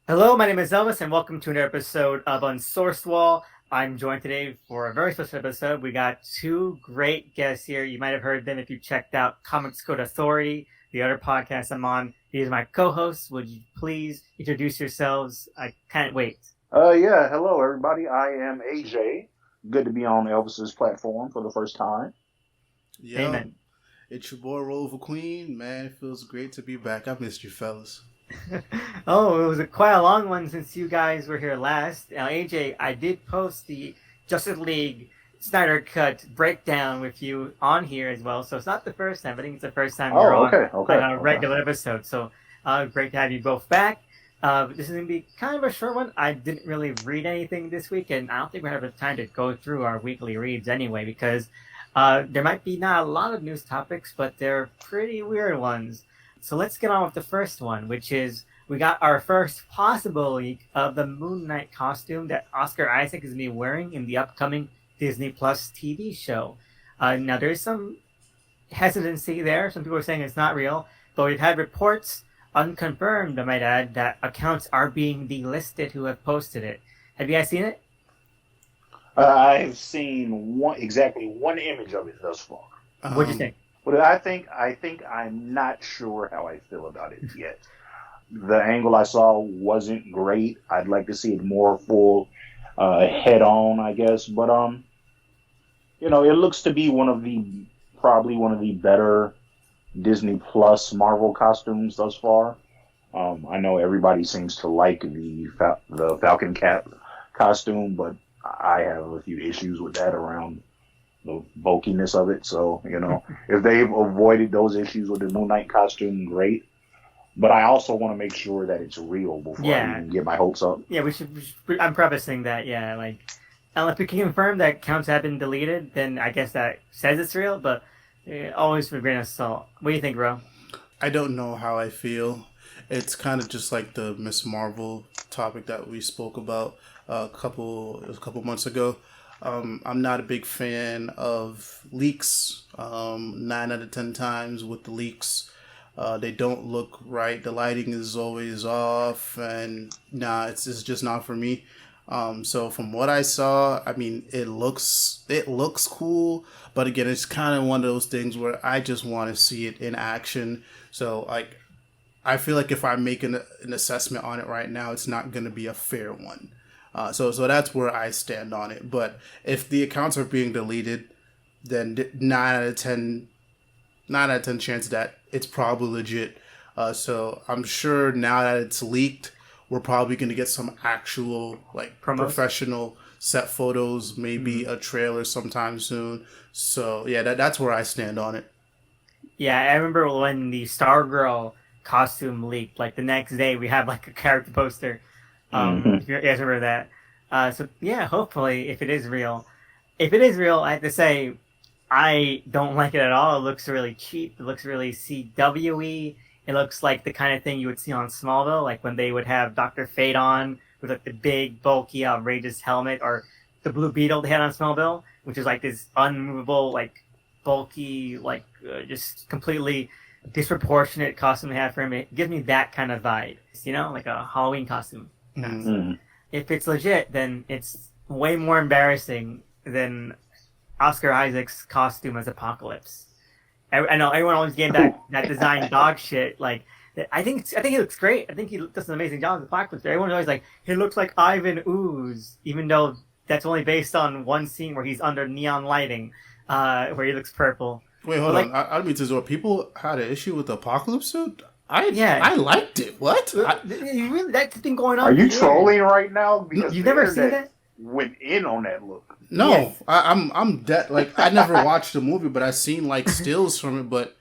Hello, my name is Elvis, and welcome to another episode of Unsourced Wall. I'm joined today for a very special episode. We got two great guests here. You might have heard them if you checked out Comics Code UH-thority, the other podcast I'm on. These are my co-hosts. Would you please introduce yourselves? I can't wait. Yeah, hello everybody. I am AJ. Good to be on Elvis's platform for the first time. Yo, Amen. it's your boy Roliver Queen. Man, it feels great to be back. I missed you, fellas. Oh, it was quite a long one since you guys were here last. Now, AJ, I did post the Justice League Snyder Cut breakdown with you on here as well. So it's not the first time. I think it's the first time you're Oh, on, okay. on a regular episode. So great to have you both back. This is going to be kind of a short one. I didn't really read anything this week, and I don't think we have enough time to go through our weekly reads anyway, because there might be not a lot of news topics, but they're pretty weird ones. So let's get on with the first one, which is we got our first possible leak of the Moon Knight costume that Oscar Isaac is going to be wearing in the upcoming Disney Plus TV show. Now, there's some hesitancy there. Some people are saying it's not real, but we've had reports, unconfirmed, I might add, that accounts are being delisted who have posted it. Have you guys seen it? I've seen exactly one image of it thus far. What'd you think? But I think I'm not sure how I feel about it yet. The angle I saw wasn't great. I'd like to see it more full head on, I guess. But it looks to be probably one of the better Disney Plus Marvel costumes thus far. I know everybody seems to like the Falcon Cap costume, but I have a few issues with that around the bulkiness of it. So, if they've avoided those issues with the Moon Knight costume, great. But I also want to make sure that it's real before I even get my hopes up. Yeah, I'm prefacing that, yeah, like, if we can confirm that accounts have been deleted, then I guess that says it's real, but always with a grain of salt. What do you think, bro? I don't know how I feel. It's kind of just like the Miss Marvel topic that we spoke about a couple months ago. I'm not a big fan of leaks. 9 out of 10 times with the leaks, they don't look right. The lighting is always off, and it's just not for me. So from what I saw, I mean, it looks cool, but again, it's kind of one of those things where I just want to see it in action. So like, I feel like if I make an assessment on it right now, it's not going to be a fair one. So that's where I stand on it. But if the accounts are being deleted, then 9 out of 10 chance that it's probably legit. So I'm sure now that it's leaked, we're probably going to get some actual like Promos? professional set photos, maybe a trailer sometime soon. So yeah, that's where I stand on it. Yeah, I remember when the Stargirl costume leaked, like the next day we have like a character poster. If you guys remember that. So yeah, hopefully, if it is real. If it is real, I have to say, I don't like it at all. It looks really cheap. It looks really CW-y. It looks like the kind of thing you would see on Smallville, like when they would have Dr. Fate on with like the big, bulky, outrageous helmet, or the Blue Beetle they had on Smallville, which is like this unmovable, like bulky, like just completely disproportionate costume they have for him. It gives me that kind of vibe, like a Halloween costume. If it's legit, then it's way more embarrassing than Oscar Isaac's costume as Apocalypse. I know everyone always gave that design dog shit. Like, I think he looks great. I think he does an amazing job as Apocalypse. Everyone's always like, he looks like Ivan Ooze, even though that's only based on one scene where he's under neon lighting, where he looks purple. Wait, hold on. I don't mean to interrupt. People had an issue with the Apocalypse suit. I liked it. What? Really, that's the thing going on. Are you trolling right now? Because you've never seen that? Went in on that look. No, Yes. I'm dead. Like, I never watched the movie, but I've seen like stills from it. But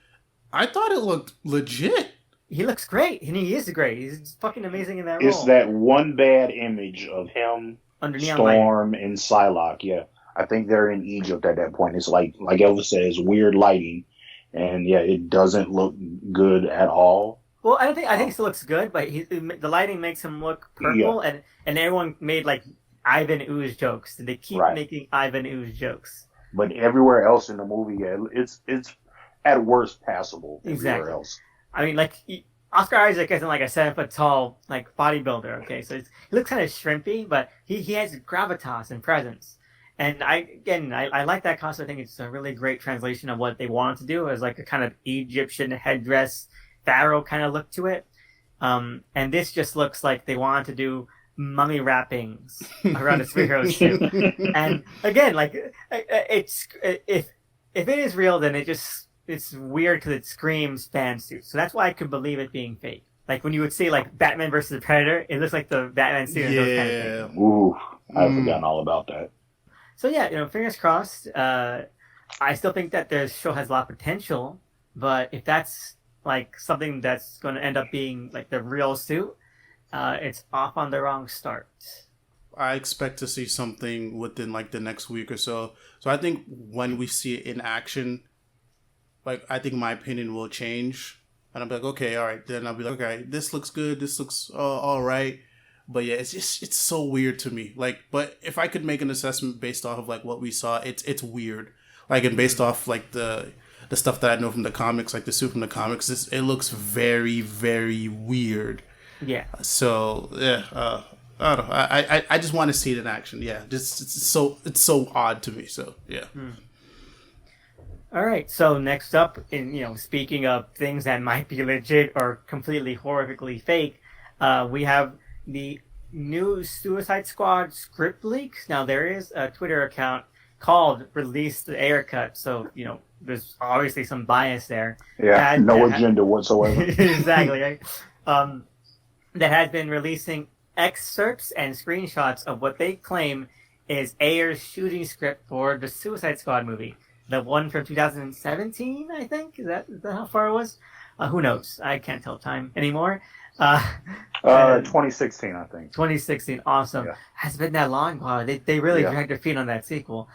I thought it looked legit. He looks great, and he is great. He's fucking amazing in that role. It's that one bad image of him, Under neon lighting. Storm, and Psylocke. Yeah, I think they're in Egypt at that point. It's like Elvis says, weird lighting, and yeah, it doesn't look good at all. Well, I think it still looks good, but the lighting makes him look purple, and everyone made like Ivan Ooze jokes. They keep making Ivan Ooze jokes. But everywhere else in the movie, yeah, it's at worst passable. Everywhere else. I mean, like Oscar Isaac isn't like a 7 foot tall like bodybuilder. Okay, so he looks kind of shrimpy, but he has gravitas and presence. And I like that concept. I think it's a really great translation of what they wanted to do as like a kind of Egyptian headdress pharaoh kind of look to it. And this just looks like they wanted to do mummy wrappings around a superhero suit. And again, like it's if it is real, then it's weird because it screams fan suit. So that's why I could believe it being fake. Like when you would see like Batman versus the Predator, it looks like the Batman suit. Yeah. Those kind of things. Ooh, I've forgotten all about that. So yeah, fingers crossed. I still think that the show has a lot of potential, but if that's like something that's going to end up being like the real suit, it's off on the wrong start. I expect to see something within like the next week or so. So I think when we see it in action, like I think my opinion will change, and I'll be like, okay, all right. Then I'll be like, okay, this looks good. This looks all right. But yeah, it's so weird to me. Like, but if I could make an assessment based off of like what we saw, it's weird. Like, and based off like the stuff that I know from the comics, like the suit from the comics, it looks very, very weird. Yeah. So yeah, I don't know. I just want to see it in action. Yeah, just it's so odd to me. So yeah. All right. So next up, speaking of things that might be legit or completely horrifically fake, we have the new Suicide Squad script leaks. Now there is a Twitter account called Release the Ayer Cut, so there's obviously some bias there. Yeah, no agenda whatsoever. Exactly. Right? That has been releasing excerpts and screenshots of what they claim is Ayer's shooting script for the Suicide Squad movie, the one from 2017. I think is that how far it was? Who knows? I can't tell time anymore. 2016, I think. 2016, awesome. Yeah. Has it been that long? Wow, they really dragged their feet on that sequel.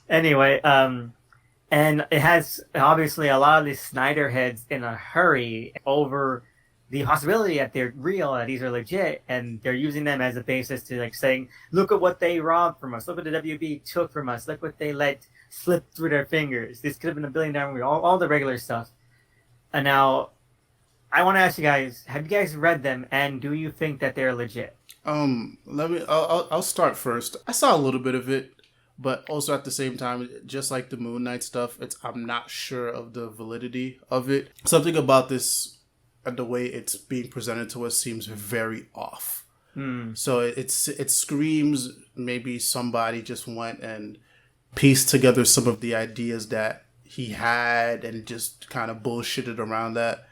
Anyway, and it has obviously a lot of these Snyder heads in a hurry over the possibility that they're real, that these are legit, and they're using them as a basis to like saying, look at what they robbed from us, look what the WB took from us, look what they let slip through their fingers. This could have been $1 billion movie, all the regular stuff. And now I want to ask you guys, have you guys read them, and do you think that they're legit? I'll start first. I saw a little bit of it, but also at the same time, just like the Moon Knight stuff, I'm not sure of the validity of it. Something about this and the way it's being presented to us seems very off. So it screams maybe somebody just went and pieced together some of the ideas that he had and just kind of bullshitted around that.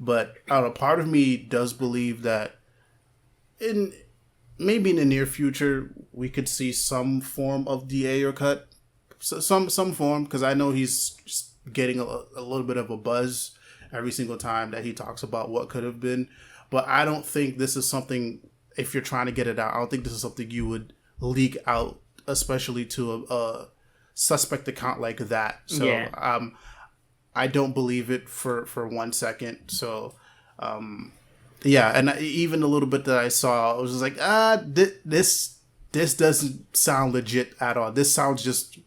But I don't know, part of me does believe that maybe in the near future we could see some form of the Ayer cut, some form, because I know he's just getting a little bit of a buzz every single time that he talks about what could have been. But I don't think this is something, if you're trying to get it out, I don't think this is something you would leak out, especially to a suspect account like that. So yeah. I don't believe it for 1 second. So, yeah. And even a little bit that I saw, I was just like, this doesn't sound legit at all. This sounds just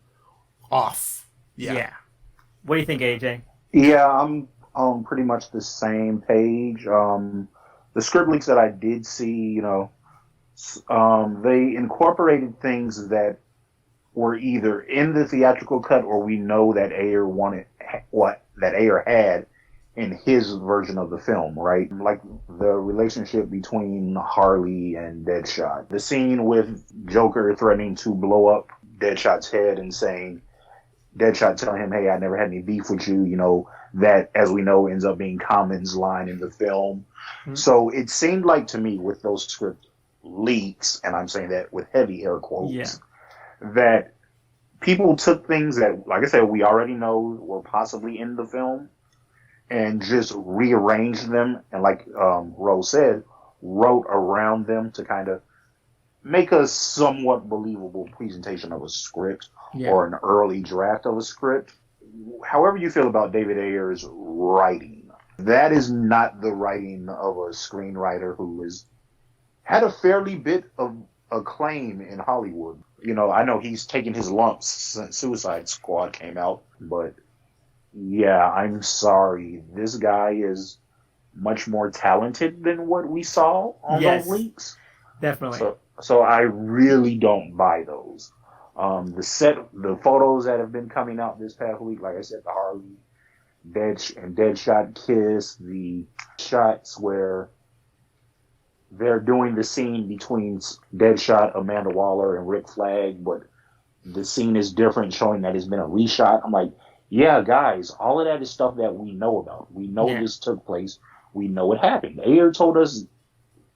off. Yeah. What do you think, AJ? Yeah, I'm on pretty much the same page. The script leaks that I did see, they incorporated things that were either in the theatrical cut or we know that Ayer had in his version of the film, right? Like the relationship between Harley and Deadshot. The scene with Joker threatening to blow up Deadshot's head and saying, Deadshot telling him, hey, I never had any beef with you, that, as we know, ends up being Common's line in the film. Mm-hmm. So it seemed like to me with those script leaks, and I'm saying that with heavy air quotes, that people took things that, like I said, we already know were possibly in the film and just rearranged them. And like Rose said, wrote around them to kind of make a somewhat believable presentation of a script or an early draft of a script. However you feel about David Ayer's writing, that is not the writing of a screenwriter who has had a fairly bit of acclaim in Hollywood. I know he's taken his lumps since Suicide Squad came out, but yeah, I'm sorry. This guy is much more talented than what we saw on those leaks. Definitely. So I really don't buy those. The photos that have been coming out this past week, like I said, the Harley Deadshot kiss, the shots where they're doing the scene between Deadshot, Amanda Waller, and Rick Flag, but the scene is different, showing that it's been a reshot. I'm like, yeah, guys, all of that is stuff that we know about. We know this took place. We know it happened. Ayer told us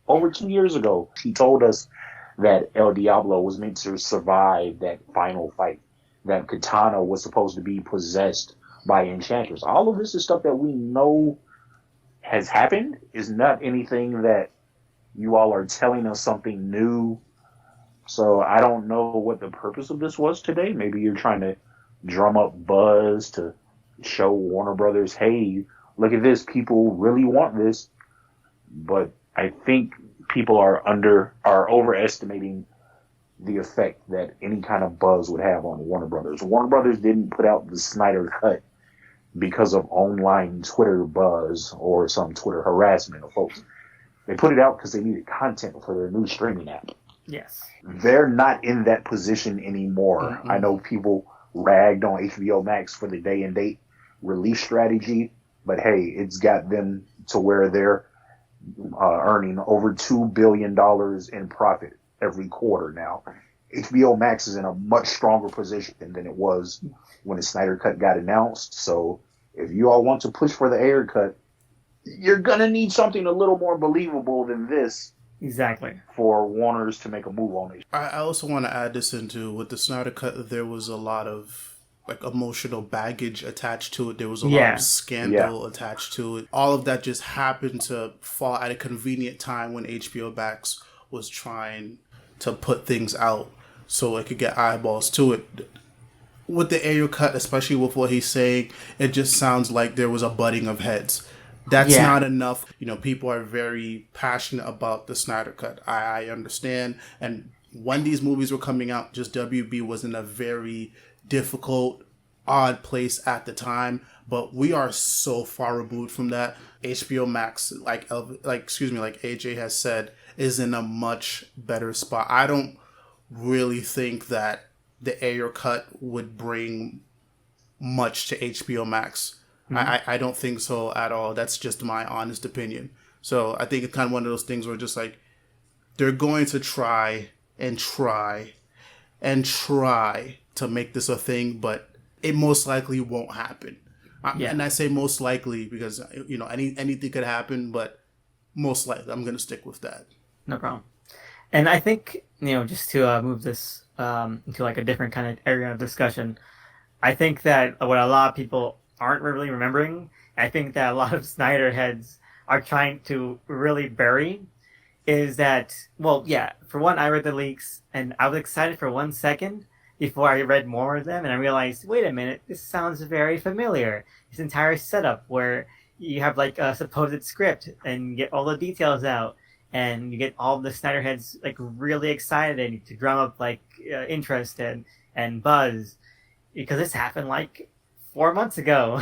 over 2 years ago. He told us that El Diablo was meant to survive that final fight, that Katana was supposed to be possessed by Enchantress. All of this is stuff that we know has happened. Is not anything that you all are telling us something new. So I don't know what the purpose of this was today. Maybe you're trying to drum up buzz to show Warner Brothers, hey, look at this. People really want this. But I think people are overestimating the effect that any kind of buzz would have on Warner Brothers. Warner Brothers didn't put out the Snyder Cut because of online Twitter buzz or some Twitter harassment of folks. They put it out because they needed content for their new streaming app. Yes. They're not in that position anymore. Mm-hmm. I know people ragged on HBO Max for the day and date release strategy, but hey, it's got them to where they're earning over $2 billion in profit every quarter now. HBO Max is in a much stronger position than it was when the Snyder Cut got announced. So if you all want to push for the Ayer Cut, you're going to need something a little more believable than this. Exactly. For Warner's to make a move on it. I also want to add this into, with the Snyder Cut, there was a lot of like emotional baggage attached to it. There was a lot of scandal attached to it. All of that just happened to fall at a convenient time when HBO Max was trying to put things out so it could get eyeballs to it. With the Ayer Cut, especially with what he's saying, it just sounds like there was a butting of heads. That's not enough. You know, people are very passionate about the Snyder Cut. I understand. And when these movies were coming out, just WB was in a very difficult, odd place at the time. But we are so far removed from that. HBO Max, like AJ has said, is in a much better spot. I don't really think that the Ayer Cut would bring much to HBO Max. I don't think so at all. That's just my honest opinion. So I think it's kind of one of those things where just like they're going to try and try and try to make this a thing, but it most likely won't happen. And I say most likely because, you know, anything could happen, but most likely I'm going to stick with that. No problem. And I think, you know, just to move this into like a different kind of area of discussion, I think that what a lot of people aren't really remembering, I think that a lot of Snyder heads are trying to really bury, is that, well, yeah, for one, I read the leaks, and I was excited for 1 second before I read more of them, and I realized, wait a minute, this sounds very familiar. This entire setup where you have like a supposed script, and you get all the details out, and you get all the Snyder heads like really excited to drum up like interest and buzz, because this happened like 4 months ago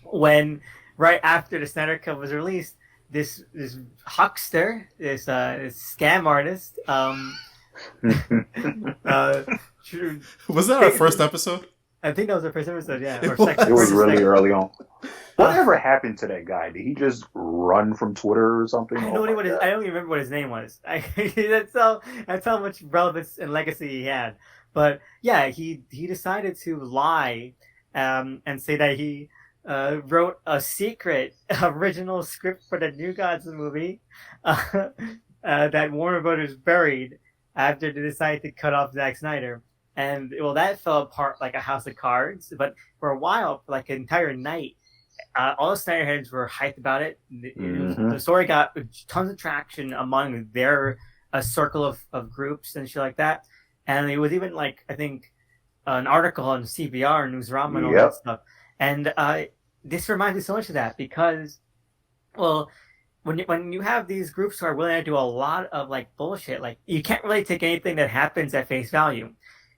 when right after the Snyder Cut was released, this huckster, this scam artist, was that our first episode? I think that was our first episode, yeah. Or second, it was really early on. Whatever happened to that guy? Did he just run from Twitter or something? I don't even remember what his name was. That's how much relevance and legacy he had. But yeah, he decided to lie and say that he wrote a secret original script for the New Gods movie that Warner Brothers buried after they decided to cut off Zack Snyder. And, well, that fell apart like a house of cards. But for a while, for like an entire night, all the Snyder heads were hyped about it. The story got tons of traction among their circle of groups and shit like that. And it was even like, I think, an article on CBR, Newsrama, and all that stuff. And this reminds me so much of that because, well, when you have these groups who are willing to do a lot of like bullshit, like you can't really take anything that happens at face value.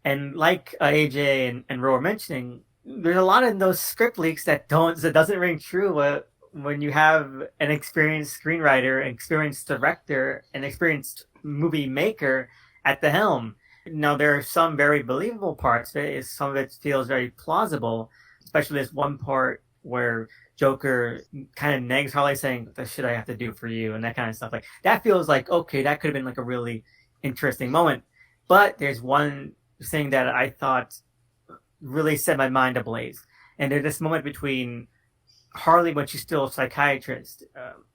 And like AJ and Ro were mentioning, there's a lot of those script leaks that doesn't ring true when you have an experienced screenwriter, an experienced director, an experienced movie maker at the helm. Now, there are some very believable parts. Some of it feels very plausible, especially this one part where Joker kind of nags Harley saying, "The shit I have to do for you," and that kind of stuff. Like, that feels like, okay, that could have been like a really interesting moment. But there's one thing that I thought really set my mind ablaze. And there's this moment between Harley, when she's still a psychiatrist,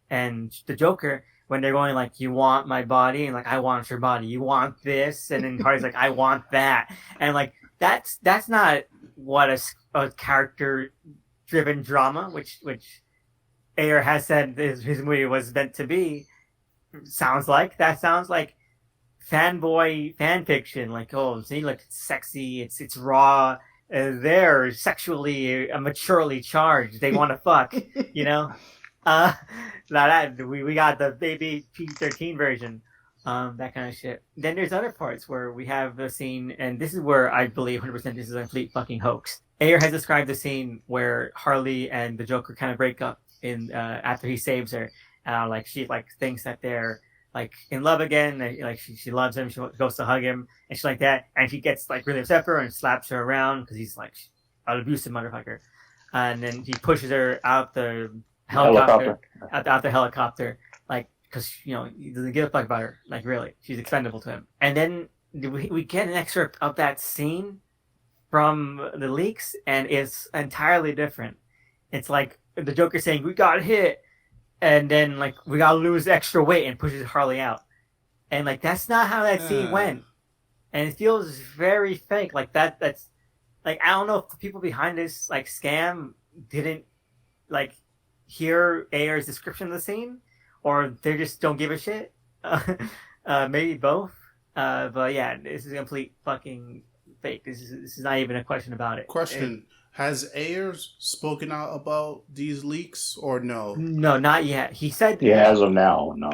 and the Joker, when they're going like, "You want my body?" and like, "I want your body. You want this?" And then Harley's like, "I want that." And like, that's not what a character-driven drama, which Ayer has said his movie was meant to be, sounds like. That sounds like fanboy fan fiction. Like, oh, see, like, it's sexy, it's raw. They're sexually, maturely charged. They want to fuck, you know. Now that we got the baby PG-13 version, that kind of shit. Then there's other parts where we have the scene, and this is where I believe 100% this is a complete fucking hoax. Ayer has described the scene where Harley and the Joker kind of break up in after he saves her. Like, she like thinks that they're like in love again. Like, she loves him. She goes to hug him and shit like that. And he gets like really upset with her and slaps her around because he's like an abusive motherfucker. And then he pushes her out the helicopter. Out the helicopter, like, because, you know, he doesn't give a fuck about her. Like, really, she's expendable to him. And then we get an excerpt of that scene from the leaks, and it's entirely different. It's like the Joker saying, "We got hit," and then like, "We gotta lose extra weight," and pushes Harley out. And like, that's not how that scene went. And it feels very fake. Like, that's like, I don't know if the people behind this like scam didn't like hear Ayer's description of the scene, or they just don't give a shit. Maybe both. But yeah, this is complete fucking fake. This is not even a question about it. Has Ayers spoken out about these leaks or no? No, not yet. He said, yeah, as of now, no.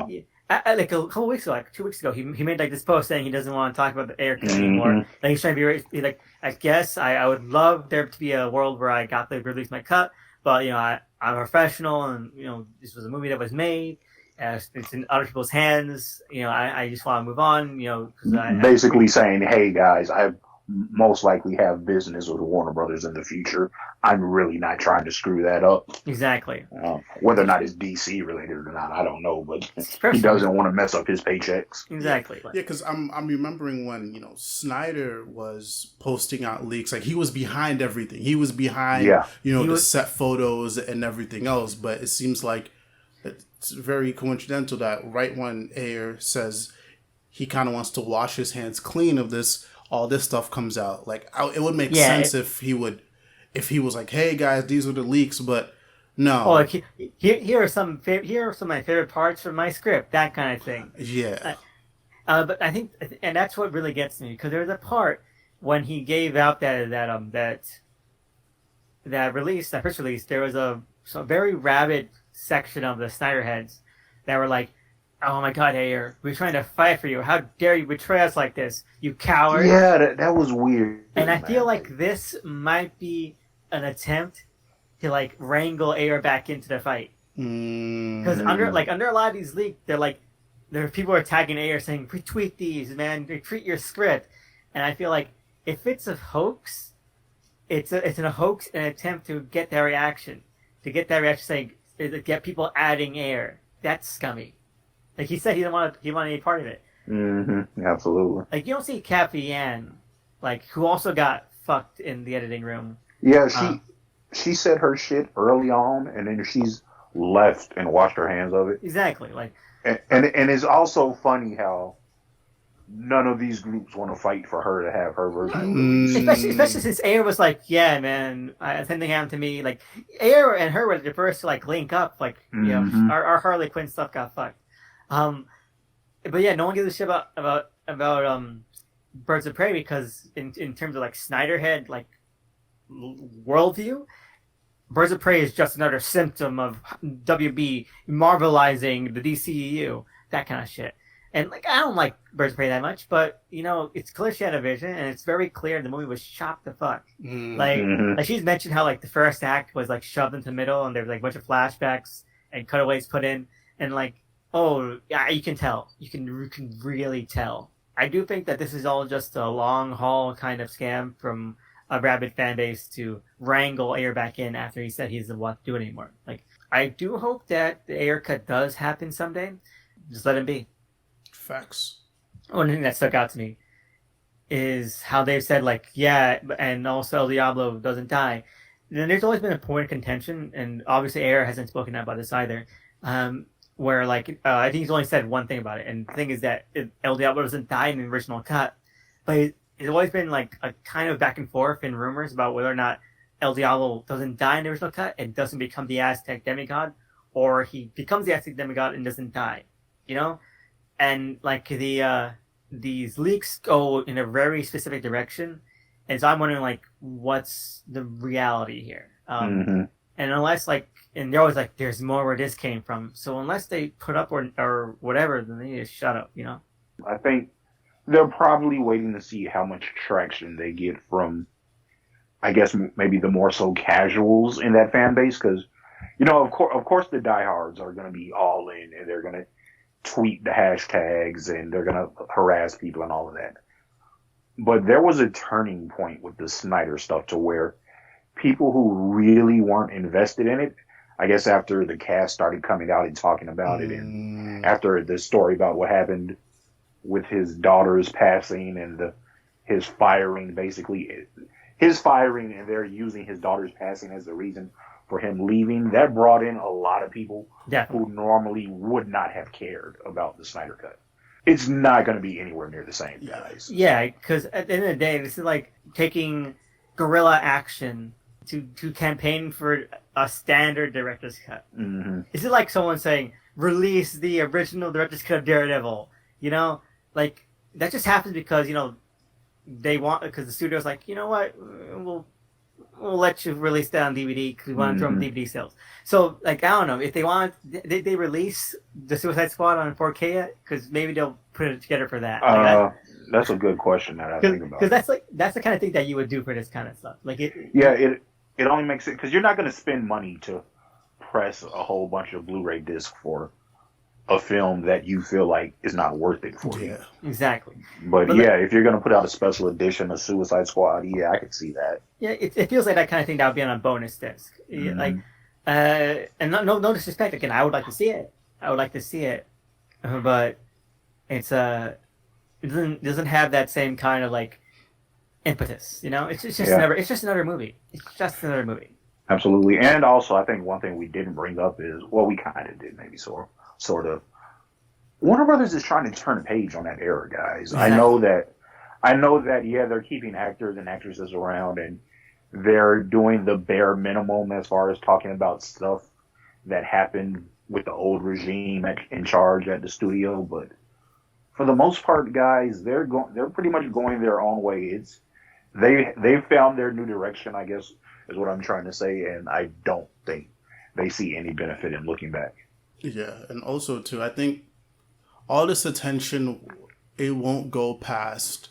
Like a couple weeks ago, like 2 weeks ago, he made like this post saying he doesn't want to talk about the Ayer anymore. Like, he's trying to be like, I guess I would love there to be a world where I got to release my cut, but, you know, I'm a professional, and, you know, this was a movie that was made. It's in other people's hands. You know, I just want to move on. You know, because basically saying, "Hey guys, I most likely have business with Warner Brothers in the future. I'm really not trying to screw that up." Exactly. Whether or not it's DC related or not, I don't know, but he doesn't want to mess up his paychecks. Exactly. Yeah, because I'm remembering when, you know, Snyder was posting out leaks. Like, he was behind everything. He was behind, you know, the set photos and everything else. But it seems like it's very coincidental that right when Ayer says he kind of wants to wash his hands clean of this, all this stuff comes out. Like, it would make sense if he was like, "Hey guys, these are the leaks," but no. Oh, like, here are some of my favorite parts from my script, that kind of thing. Yeah. But I think, and that's what really gets me, because there's a part when he gave out that press release. There was a very rabid section of the Snyder heads that were like, "Oh my God, Ayer, we're trying to fight for you. How dare you betray us like this, you coward!" Yeah, that was weird. And I feel like this might be an attempt to like wrangle Ayer back into the fight. Because under a lot of these leaks, there are people who are tagging Ayer saying, "Retweet these, man. Retweet your script." And I feel like if it's a hoax, it's a hoax, an attempt to get that reaction, saying, get people adding Ayer. That's scummy. Like, he said he didn't want any part of it. Absolutely. Like, you don't see Kathy Ann, like, who also got fucked in the editing room. Yeah, she said her shit early on, and then she's left and washed her hands of it. Exactly. Like, and it's also funny how none of these groups want to fight for her to have her version. Especially since Ayer was like, "Yeah, man, same thing happened to me." Like, Ayer and her were the first to like link up. Like, you know, our Harley Quinn stuff got fucked. But yeah, no one gives a shit about Birds of Prey, because in terms of like Snyderhead like worldview, Birds of Prey is just another symptom of WB marvelizing the DCEU, that kind of shit. And like I don't like Birds of Prey that much, but it's clear she had a vision, and it's very clear the movie was chopped the fuck. Like she's mentioned how like the first act was like shoved into the middle, and there's like a bunch of flashbacks and cutaways put in, and like yeah, you can tell, you can really tell. I do think that this is all just a long haul kind of scam from a rabid fan base to wrangle Ayer back in after he said he doesn't want to do it anymore. Like I do hope that the Ayer cut does happen someday. Just let him be. Facts. One thing that stuck out to me is how they've said, like, yeah, and also El Diablo doesn't die. And there's always been a point of contention, and obviously Ayer hasn't spoken out about this either, where, like, I think he's only said one thing about it, and the thing is that El Diablo doesn't die in the original cut, but it's always been, like, a kind of back and forth in rumors about whether or not El Diablo doesn't die in the original cut and doesn't become the Aztec demigod, or he becomes the Aztec demigod and doesn't die, And like these leaks go in a very specific direction, and so I'm wondering like what's the reality here. And unless and they're always like, there's more where this came from. So unless they put up or whatever, then they need to shut up. I think they're probably waiting to see how much traction they get from, I guess maybe the more so casuals in that fan base, because of course the diehards are going to be all in, and they're going to tweet the hashtags, and they're going to harass people and all of that. But there was a turning point with the Snyder stuff to where people who really weren't invested in it, I guess after the cast started coming out and talking about it, and after the story about what happened with his daughter's passing and his firing, basically his firing, and they're using his daughter's passing as the reason for him leaving, that brought in a lot of people who normally would not have cared about the Snyder Cut. It's not going to be anywhere near the same, guys. Yeah, because at the end of the day, this is like taking guerrilla action to campaign for a standard director's cut. This is like someone saying, release the original director's cut of Daredevil. Like, that just happens because, they want, because the studio's like, you know what, we'll let you release that on DVD because we want to throw them DVD sales. So, like, I don't know. If they want, they release the Suicide Squad on 4K yet? Because maybe they'll put it together for that. That's a good question that I think about. Because that's the kind of thing that you would do for this kind of stuff. Like it only makes sense because you're not going to spend money to press a whole bunch of Blu-ray discs for a film that you feel like is not worth it for you. Exactly. But if you're going to put out a special edition of Suicide Squad, I could see that. Yeah, it feels like that kind of thing that would be on a bonus disc. Like, and no disrespect. Again, I would like to see it. But it's it doesn't have that same kind of like impetus. It's just another movie. It's just another movie. Absolutely. And also, I think one thing we didn't bring up is, well, we kind of did maybe sort of. Warner Brothers is trying to turn a page on that era, guys. Exactly. I know that, yeah, they're keeping actors and actresses around, and they're doing the bare minimum as far as talking about stuff that happened with the old regime in charge at the studio. But for the most part, guys, they're pretty much going their own way. They found their new direction, I guess, is what I'm trying to say, and I don't think they see any benefit in looking back. Yeah, and also, too, I think all this attention, it won't go past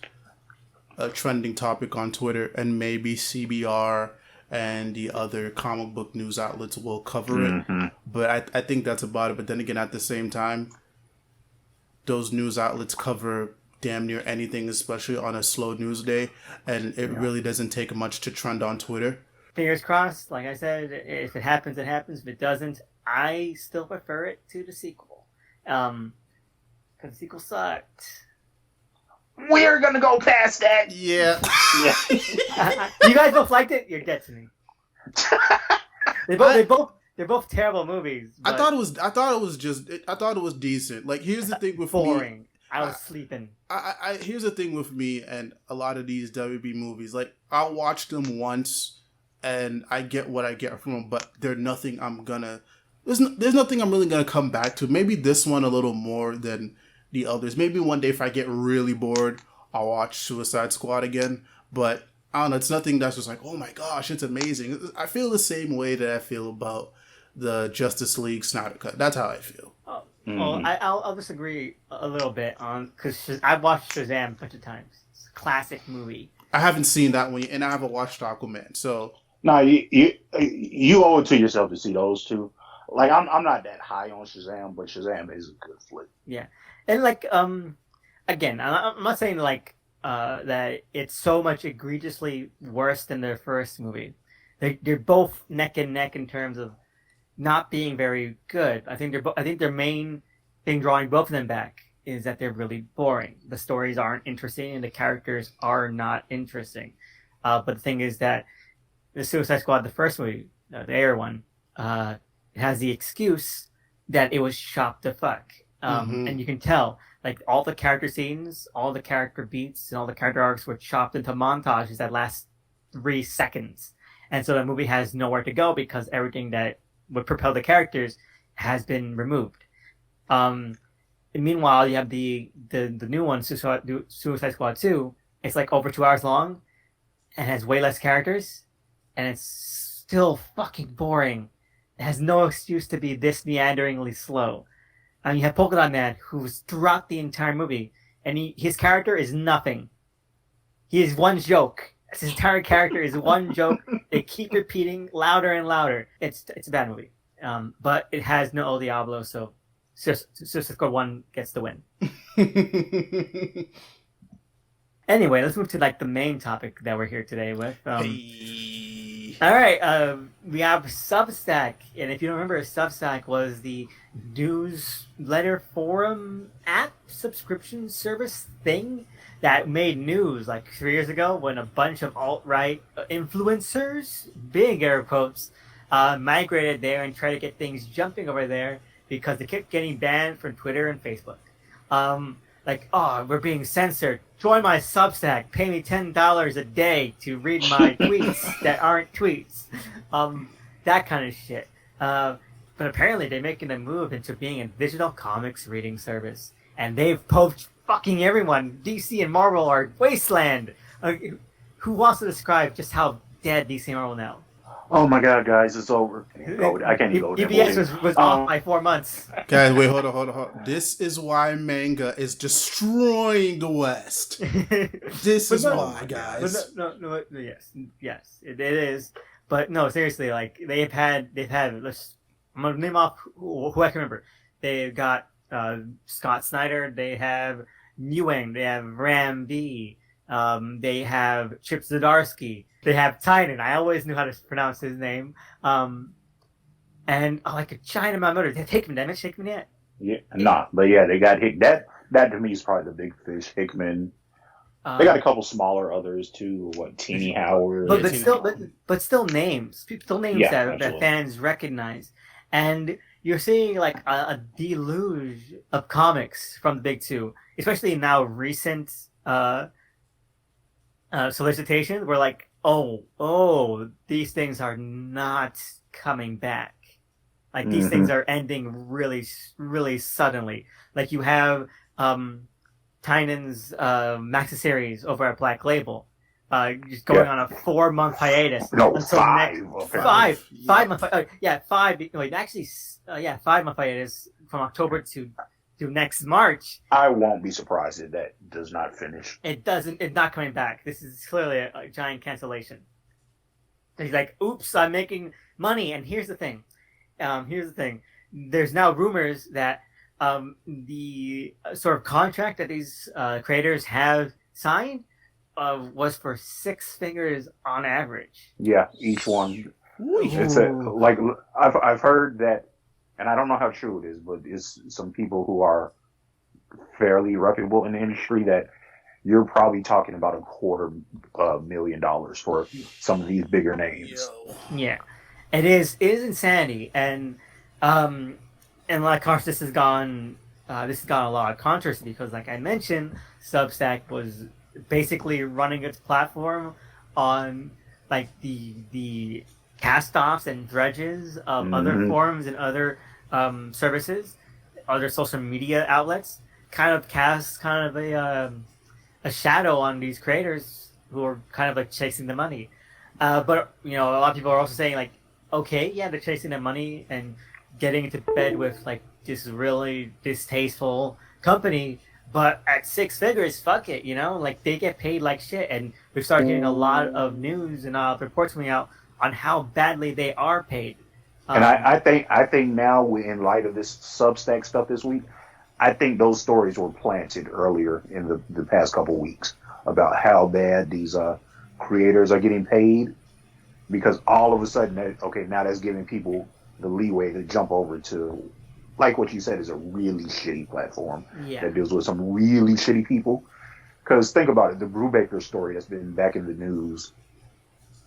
a trending topic on Twitter, and maybe CBR and the other comic book news outlets will cover it. But I think that's about it. But then again, at the same time, those news outlets cover damn near anything, especially on a slow news day, and it really doesn't take much to trend on Twitter. Fingers crossed. Like I said, if it happens, it happens. If it doesn't, I still prefer it to the sequel. Because the sequel sucked. We're gonna go past that. Yeah. You guys both liked it? You're dead to me. They're both terrible movies. I thought it was decent. Like, here's the thing with boring. Me. I was sleeping. Here's the thing with me and a lot of these WB movies. Like, I'll watch them once and I get what I get from them, but there's nothing I'm really gonna come back to. Maybe this one a little more than the others. Maybe one day if I get really bored, I'll watch Suicide Squad again. But I don't know, it's nothing that's just like, oh my gosh, it's amazing. I feel the same way that I feel about the Justice League Snyder Cut. That's how I feel. Oh, Well, I'll disagree a little bit on because I've watched Shazam a bunch of times. It's a classic movie. I haven't seen that one, and I haven't watched Aquaman. So No, you owe it to yourself to see those two. Like I'm not that high on Shazam, but Shazam is a good flick. Yeah, and like again, I'm not saying like that it's so much egregiously worse than their first movie. They're both neck and neck in terms of not being very good. I think I think their main thing drawing both of them back is that they're really boring. The stories aren't interesting and the characters are not interesting. But the thing is that the Suicide Squad, the first movie, the Air one, has the excuse that it was chopped to fuck. And you can tell, like, all the character scenes, all the character beats, and all the character arcs were chopped into montages that last 3 seconds. And so the movie has nowhere to go because everything that would propel the characters has been removed. And meanwhile, you have the new one, Suicide Squad 2. It's like over 2 hours long and has way less characters. And it's still fucking boring. It has no excuse to be this meanderingly slow. And you have Polka Dot Man, who's throughout the entire movie, and his character is nothing. He is one joke. His entire character is one joke. They keep repeating louder and louder. It's a bad movie. But it has no El Diablo, so Suicide Squad 1 gets the win. Anyway, let's move to like the main topic that we're here today with. All right, we have Substack, and if you don't remember, Substack was the newsletter forum app subscription service thing that made news like 3 years ago when a bunch of alt-right influencers, big air quotes, migrated there and tried to get things jumping over there because they kept getting banned from Twitter and Facebook. Like, oh, we're being censored. Join my Substack. Pay me $10 a day to read my tweets that aren't tweets. That kind of shit. But apparently they're making a move into being a digital comics reading service. And they've poached fucking everyone. DC and Marvel are wasteland. Who wants to describe just how dead DC and Marvel now? Oh my god, guys, it's over. I can't even go there. EBS was off by 4 months. Guys, wait, hold on. This is why manga is destroying the West. This is why, guys. Yes, it is. But no, seriously, like they've had. I'm gonna name off who I can remember. They've got Scott Snyder. They have Nguyen. They have Ram V. They have Chip Zdarsky. They have Tynan. I always knew how to pronounce his name. And like a giant amount of others. Hickman. Did I mention Hickman yet? Yeah, nah, but yeah, they got Hickman. That to me is probably the big fish. Hickman. They got a couple smaller others too. What, Teeny Howard? But still names. Still names that fans recognize. And you're seeing like a deluge of comics from the big two, especially now recent solicitations. Where like, oh, these things are not coming back. Like these things are ending really, really suddenly. Like you have Tynan's Maxi series over at Black Label, just going on a 4-month hiatus. No, until 5 month. 5. Wait, actually, 5 month hiatus from October to next March. I won't be surprised if that does not finish. It's not coming back. This is clearly a giant cancellation. He's like, oops, I'm making money. And here's the thing. There's now rumors that the sort of contract that these creators have signed was for 6 figures on average. Yeah, each one. It's I've heard that. And I don't know how true it is, but it's some people who are fairly reputable in the industry that you're probably talking about $250,000 for some of these bigger names. Yeah, it is insanity, and like, of course, this has gone a lot of controversy because, like I mentioned, Substack was basically running its platform on like the cast-offs and dredges of other forums and other services, other social media outlets, kind of cast a shadow on these creators who are kind of like chasing the money. But a lot of people are also saying like, okay, yeah, they're chasing the money and getting into bed with like this really distasteful company, but at 6 figures, fuck it, you know, like they get paid like shit, and we've started getting a lot of news and reports coming out on how badly they are paid. And I think now, in light of this Substack stuff this week, I think those stories were planted earlier in the past couple weeks about how bad these creators are getting paid, because all of a sudden, okay, now that's giving people the leeway to jump over to, like what you said, is a really shitty platform that deals with some really shitty people. Because think about it, the Brubaker story that's been back in the news.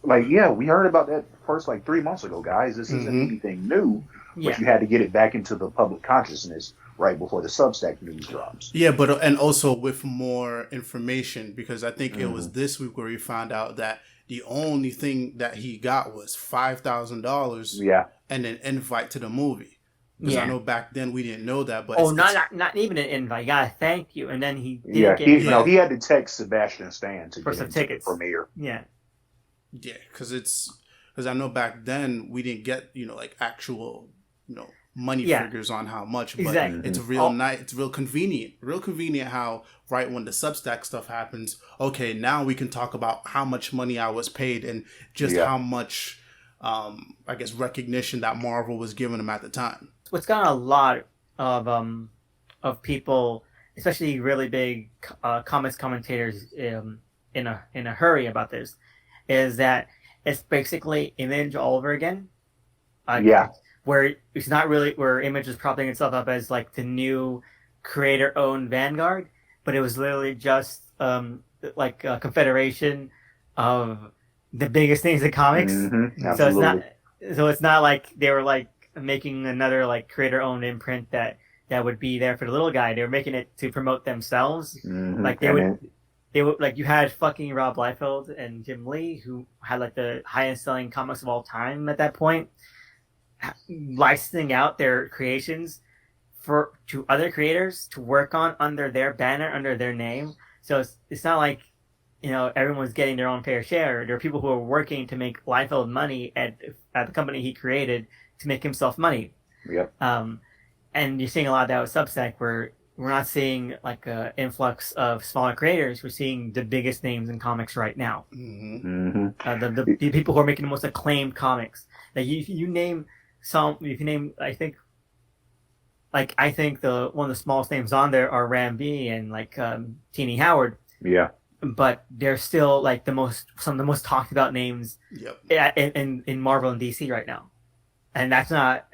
Like, yeah, we heard about that first like 3 months ago, guys. This isn't anything new, but you had to get it back into the public consciousness right before the Substack news drops. Yeah, but and also with more information, because I think it was this week where we found out that the only thing that he got was $5,000. Yeah, and an invite to the movie. Because I know back then we didn't know that, but not even an invite. You gotta thank you, and then he didn't he had to text Sebastian Stan to for get some into tickets the premiere. Yeah, because I know back then we didn't get like actual money figures on how much, but it's real nice. It's real convenient how right when the Substack stuff happens, okay, now we can talk about how much money I was paid and just how much I guess recognition that Marvel was giving him at the time. What's gotten a lot of people, especially really big comics commentators, in a hurry about this, is that it's basically Image all over again. Where it's not really where Image is propping itself up as like the new creator-owned vanguard, but it was literally just like a confederation of the biggest things in comics. So it's not like they were like making another like creator-owned imprint that would be there for the little guy. They were making it to promote themselves. Like they would like, you had fucking Rob Liefeld and Jim Lee, who had like the highest selling comics of all time at that point, licensing out their creations to other creators to work on under their banner, under their name. So it's not like, you know, everyone's getting their own fair share. There are people who are working to make Liefeld money at the company he created to make himself money. Yep. And you're seeing a lot of that with Substack, where we're not seeing like an influx of smaller creators. We're seeing the biggest names in comics right now. The people who are making the most acclaimed comics. Like you name, I think the one of the smallest names on there are Ram B and like Teenie Howard. Yeah. But they're still like some of the most talked about names in Marvel and DC right now. And that's not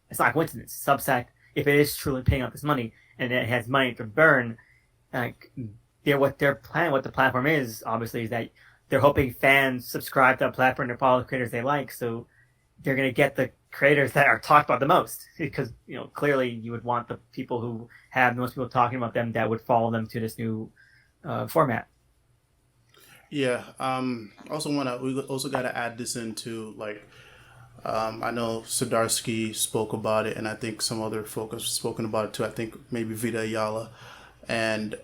it's not a coincidence. Substack, if it is truly paying out this money and it has money to burn, like what the platform is, obviously, is that they're hoping fans subscribe to the platform to follow the creators they like, so they're gonna get the creators that are talked about the most, because clearly you would want the people who have the most people talking about them that would follow them to this new format. Yeah. We also got to add this into like. I know Zdarsky spoke about it, and I think some other folk have spoken about it too. I think maybe Vita Ayala. And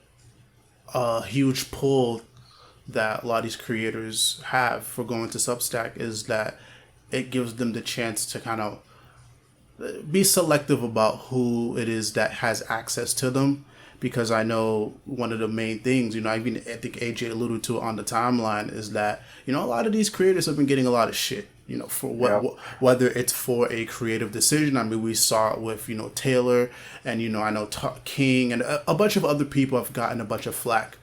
a huge pull that a lot of these creators have for going to Substack is that it gives them the chance to kind of be selective about who it is that has access to them. Because I know one of the main things, I think AJ alluded to it on the timeline, is that, a lot of these creators have been getting a lot of shit. For whether it's for a creative decision. I mean, we saw it with, Taylor, and, I know King and a bunch of other people have gotten a bunch of flack,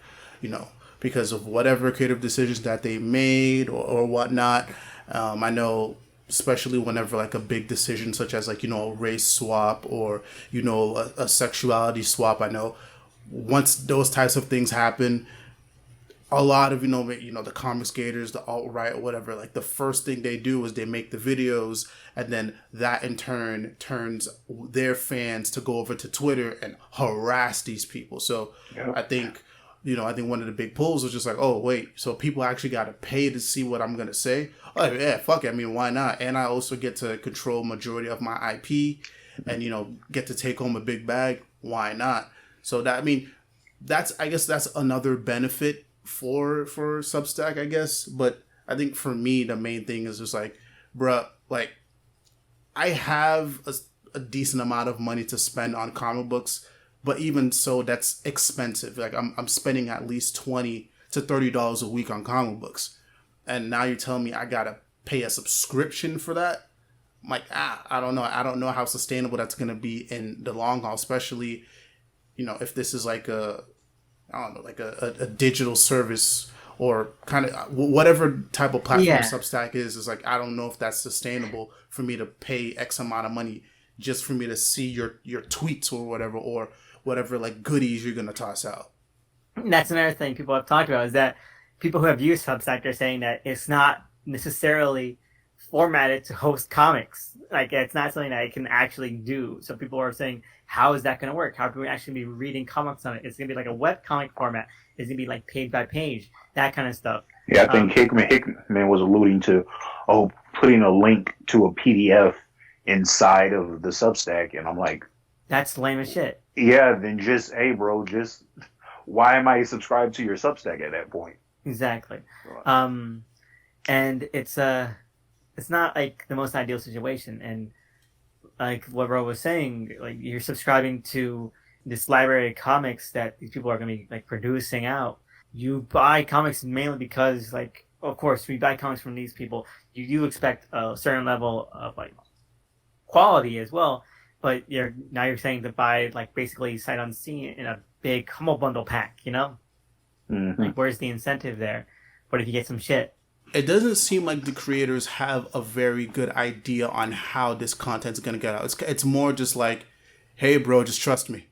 because of whatever creative decisions that they made or whatnot. I know, especially whenever like a big decision such as like, a race swap or, a sexuality swap. I know once those types of things happen, a lot of, the comics gators, the alt-right or whatever, like the first thing they do is they make the videos, and then that in turn turns their fans to go over to Twitter and harass these people. So I think, I think one of the big pulls was just like, oh, wait, so people actually got to pay to see what I'm going to say? Oh, yeah, fuck it. I mean, why not? And I also get to control majority of my IP and, get to take home a big bag. Why not? So that, I guess that's another benefit for Substack, I guess. But I think for me, the main thing is just like, bruh, like I have a a decent amount of money to spend on comic books, but even so, that's expensive. Like I'm spending at least $20 to $30 a week on comic books, and now you're telling me I gotta pay a subscription for that? I'm like, I don't know. I don't know how sustainable that's gonna be in the long haul, especially, if this is like I don't know, like a digital service or kind of whatever type of platform Substack is like, I don't know if that's sustainable for me to pay X amount of money just for me to see your tweets or whatever like goodies you're going to toss out. That's another thing people have talked about, is that people who have used Substack are saying that it's not necessarily formatted to host comics. Like, it's not something that it can actually do. So people are saying, how is that going to work? How can we actually be reading comics on it? It's going to be like a web comic format. It's going to be like page by page, that kind of stuff. Yeah, I think Hickman was alluding to, putting a link to a PDF inside of the Substack. And I'm like, that's lame as shit. Yeah, then just, hey, bro, why am I subscribed to your Substack at that point? Exactly. And it's not like the most ideal situation. And like what Ro was saying, like, you're subscribing to this library of comics that these people are going to be like producing out. You buy comics mainly because, like, of course, we buy comics from these people. You do expect a certain level of like quality as well, but you're saying to buy like basically sight unseen in a big Humble Bundle pack, Mm-hmm. Like, where's the incentive there? What if you get some shit? It doesn't seem like the creators have a very good idea on how this content's going to get out. It's more just like, hey, bro, just trust me.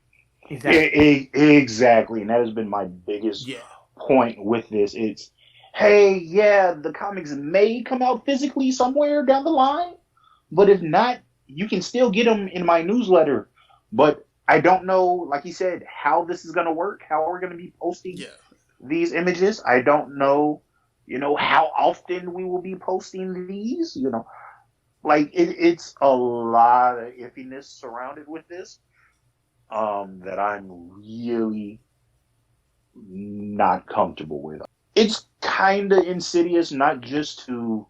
Exactly. Exactly. And that has been my biggest point with this. It's, hey, yeah, the comics may come out physically somewhere down the line, but if not, you can still get them in my newsletter. But I don't know, like you said, how this is going to work, how we're going to be posting these images. I don't know, how often we will be posting these, Like, it's a lot of iffiness surrounded with this that I'm really not comfortable with. It's kind of insidious, not just to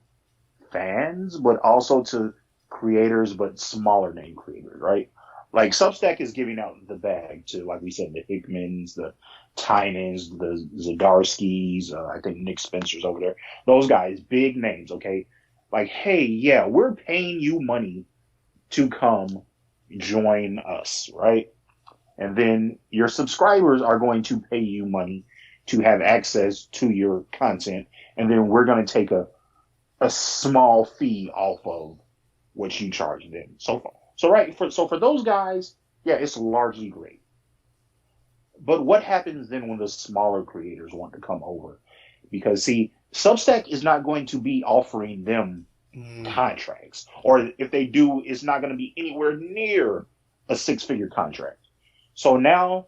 fans, but also to creators, but smaller name creators, right? Like, Substack is giving out the bag to, like we said, the Hickmans, the Tynans, the Zadarskis, I think Nick Spencer's over there. Those guys, big names, okay? Like, hey, yeah, we're paying you money to come join us, right? And then your subscribers are going to pay you money to have access to your content, and then we're going to take a small fee off of what you charge them. So for those guys, yeah, it's largely great. But what happens then when the smaller creators want to come over? Because, see, Substack is not going to be offering them contracts. Or if they do, it's not going to be anywhere near a 6-figure contract. So now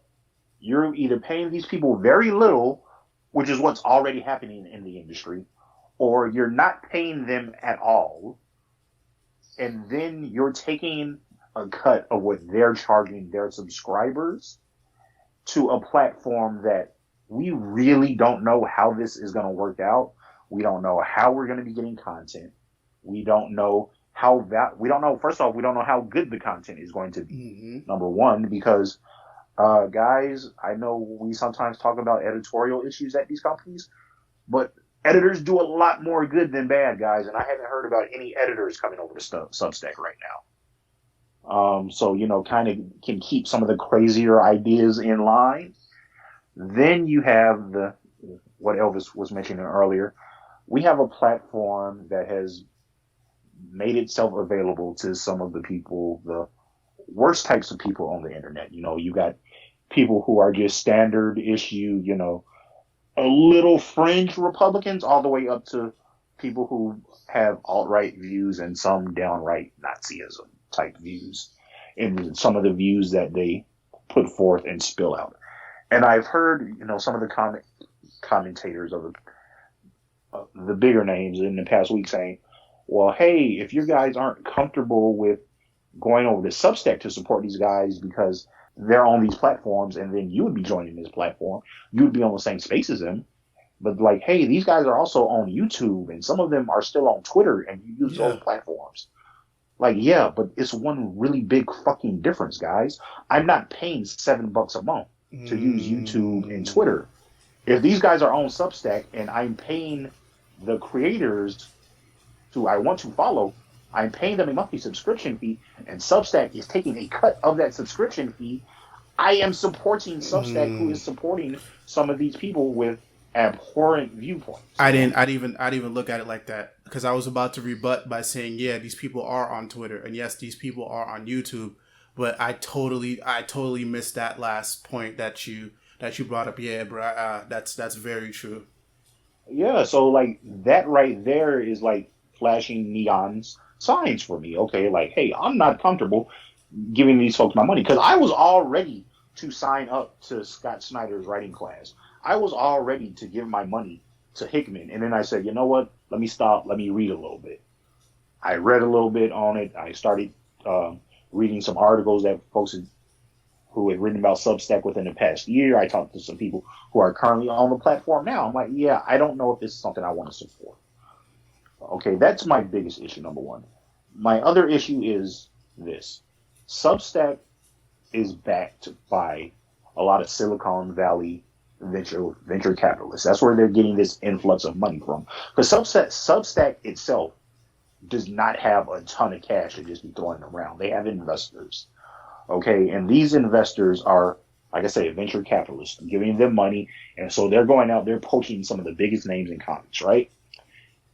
you're either paying these people very little, which is what's already happening in the industry, or you're not paying them at all. And then you're taking a cut of what they're charging their subscribers to a platform that we really don't know how this is going to work out. We don't know how we're going to be getting content. We don't know first off, we don't know how good the content is going to be. Mm-hmm. Number one, because, guys, I know we sometimes talk about editorial issues at these companies, but editors do a lot more good than bad, guys. And I haven't heard about any editors coming over to Substack right now. So, kind of can keep some of the crazier ideas in line. Then you have what Elvis was mentioning earlier. We have a platform that has made itself available to some of the people, the worst types of people on the internet. You got people who are just standard issue, a little fringe Republicans, all the way up to people who have alt-right views and some downright Nazism type views, and some of the views that they put forth and spill out. And I've heard, some of the commentators of the bigger names in the past week saying, well, hey, if you guys aren't comfortable with going over to Substack to support these guys because they're on these platforms, and then you would be joining this platform, you would be on the same space as them. But, like, hey, these guys are also on YouTube, and some of them are still on Twitter, and you use those platforms. Like, yeah, but it's one really big fucking difference, guys. I'm not paying $7 a month to use YouTube and Mm, Twitter. If these guys are on Substack and I'm paying the creators who I want to follow, I'm paying them a monthly subscription fee, and Substack is taking a cut of that subscription fee. I am supporting Substack, who mm. is supporting some of these people with abhorrent viewpoints. I didn't. I'd even look at it like that because I was about to rebut by saying, yeah, these people are on Twitter, and yes, these people are on YouTube. But I totally missed that last point that you brought up. Yeah, bro, that's very true. Yeah, so like that right there is like flashing neon signs for me. Okay, like, hey, I'm not comfortable giving these folks my money because I was all ready to sign up to Scott Snyder's writing class. I was all ready to give my money to Hickman, and then I said, you know what? Let me stop. Let me read a little bit. I read a little bit on it. I started reading some articles that folks who had written about Substack within the past year. I talked to some people who are currently on the platform now. I'm like, yeah, I don't know if this is something I want to support. Okay, that's my biggest issue, number one. My other issue is this. Substack is backed by a lot of Silicon Valley venture capitalists. That's where they're getting this influx of money from. Because Substack itself does not have a ton of cash to just be throwing around. They have investors. Okay, and these investors are, like I say, venture capitalists, giving them money, and so they're going out, they're poaching some of the biggest names in comics, right?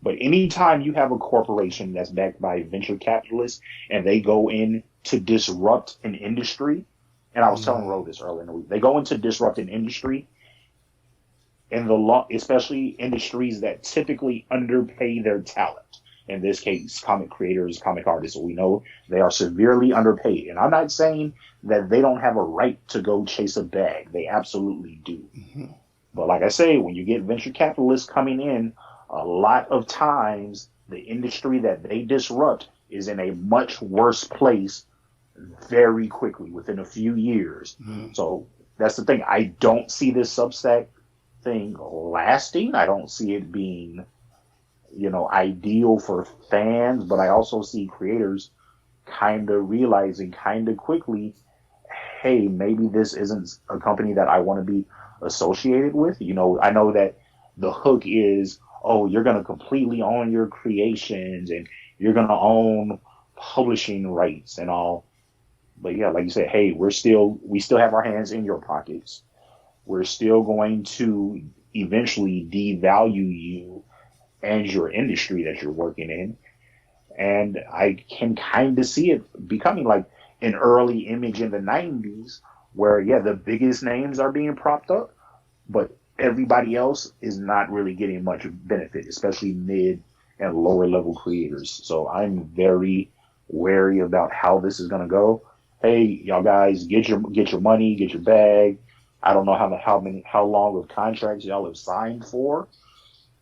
But anytime you have a corporation that's backed by venture capitalists and they go in to disrupt an industry, and I was telling Ro this earlier in the week, they go in to disrupt an industry, in especially industries that typically underpay their talent. In this case, comic creators, comic artists, we know they are severely underpaid. And I'm not saying that they don't have a right to go chase a bag. They absolutely do. Mm-hmm. But like I say, when you get venture capitalists coming in, a lot of times the industry that they disrupt is in a much worse place very quickly within a few years. Mm-hmm. So that's the thing. I don't see this Substack thing lasting. I don't see it being, ideal for fans, but I also see creators kind of realizing kind of quickly, hey, maybe this isn't a company that I want to be associated with. I know that the hook is, oh, you're going to completely own your creations and you're going to own publishing rights and all. But yeah, like you said, hey, we still have our hands in your pockets. We're still going to eventually devalue you and your industry that you're working in. And I can kind of see it becoming like an early image in the 90s where, yeah, the biggest names are being propped up, but everybody else is not really getting much benefit, especially mid and lower level creators. So I'm very wary about how this is going to go. Hey, y'all guys, get your money, get your bag. I don't know how long of contracts y'all have signed for.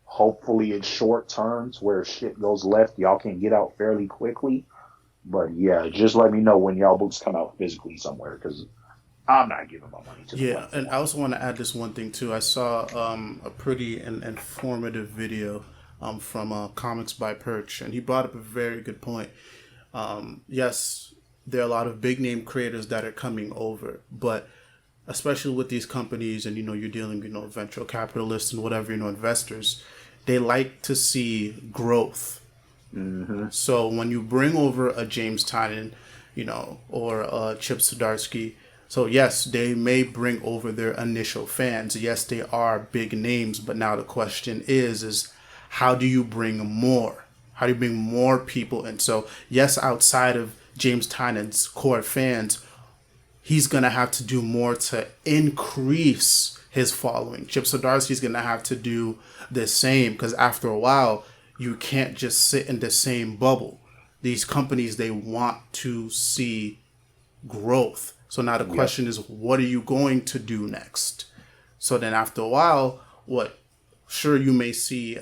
Hopefully it's short terms where shit goes left. Y'all can get out fairly quickly. But yeah, just let me know when y'all books come out physically somewhere because I'm not giving my money to the platform. And I also want to add this one thing too. I saw a pretty informative video from Comics by Perch, and he brought up a very good point. Yes, there are a lot of big name creators that are coming over, but especially with these companies and, you're dealing, venture capitalists and whatever, investors, they like to see growth. Mm-hmm. So when you bring over a James Tynion, or a Chip Zdarsky, so yes, they may bring over their initial fans. Yes, they are big names, but now the question is how do you bring more? How do you bring more people in? So yes, outside of James Tynion's core fans, he's going to have to do more to increase his following. Chip Zdarsky's going to have to do the same because after a while, you can't just sit in the same bubble. These companies, they want to see growth. So now the question is, what are you going to do next? So then after a while, sure, you may see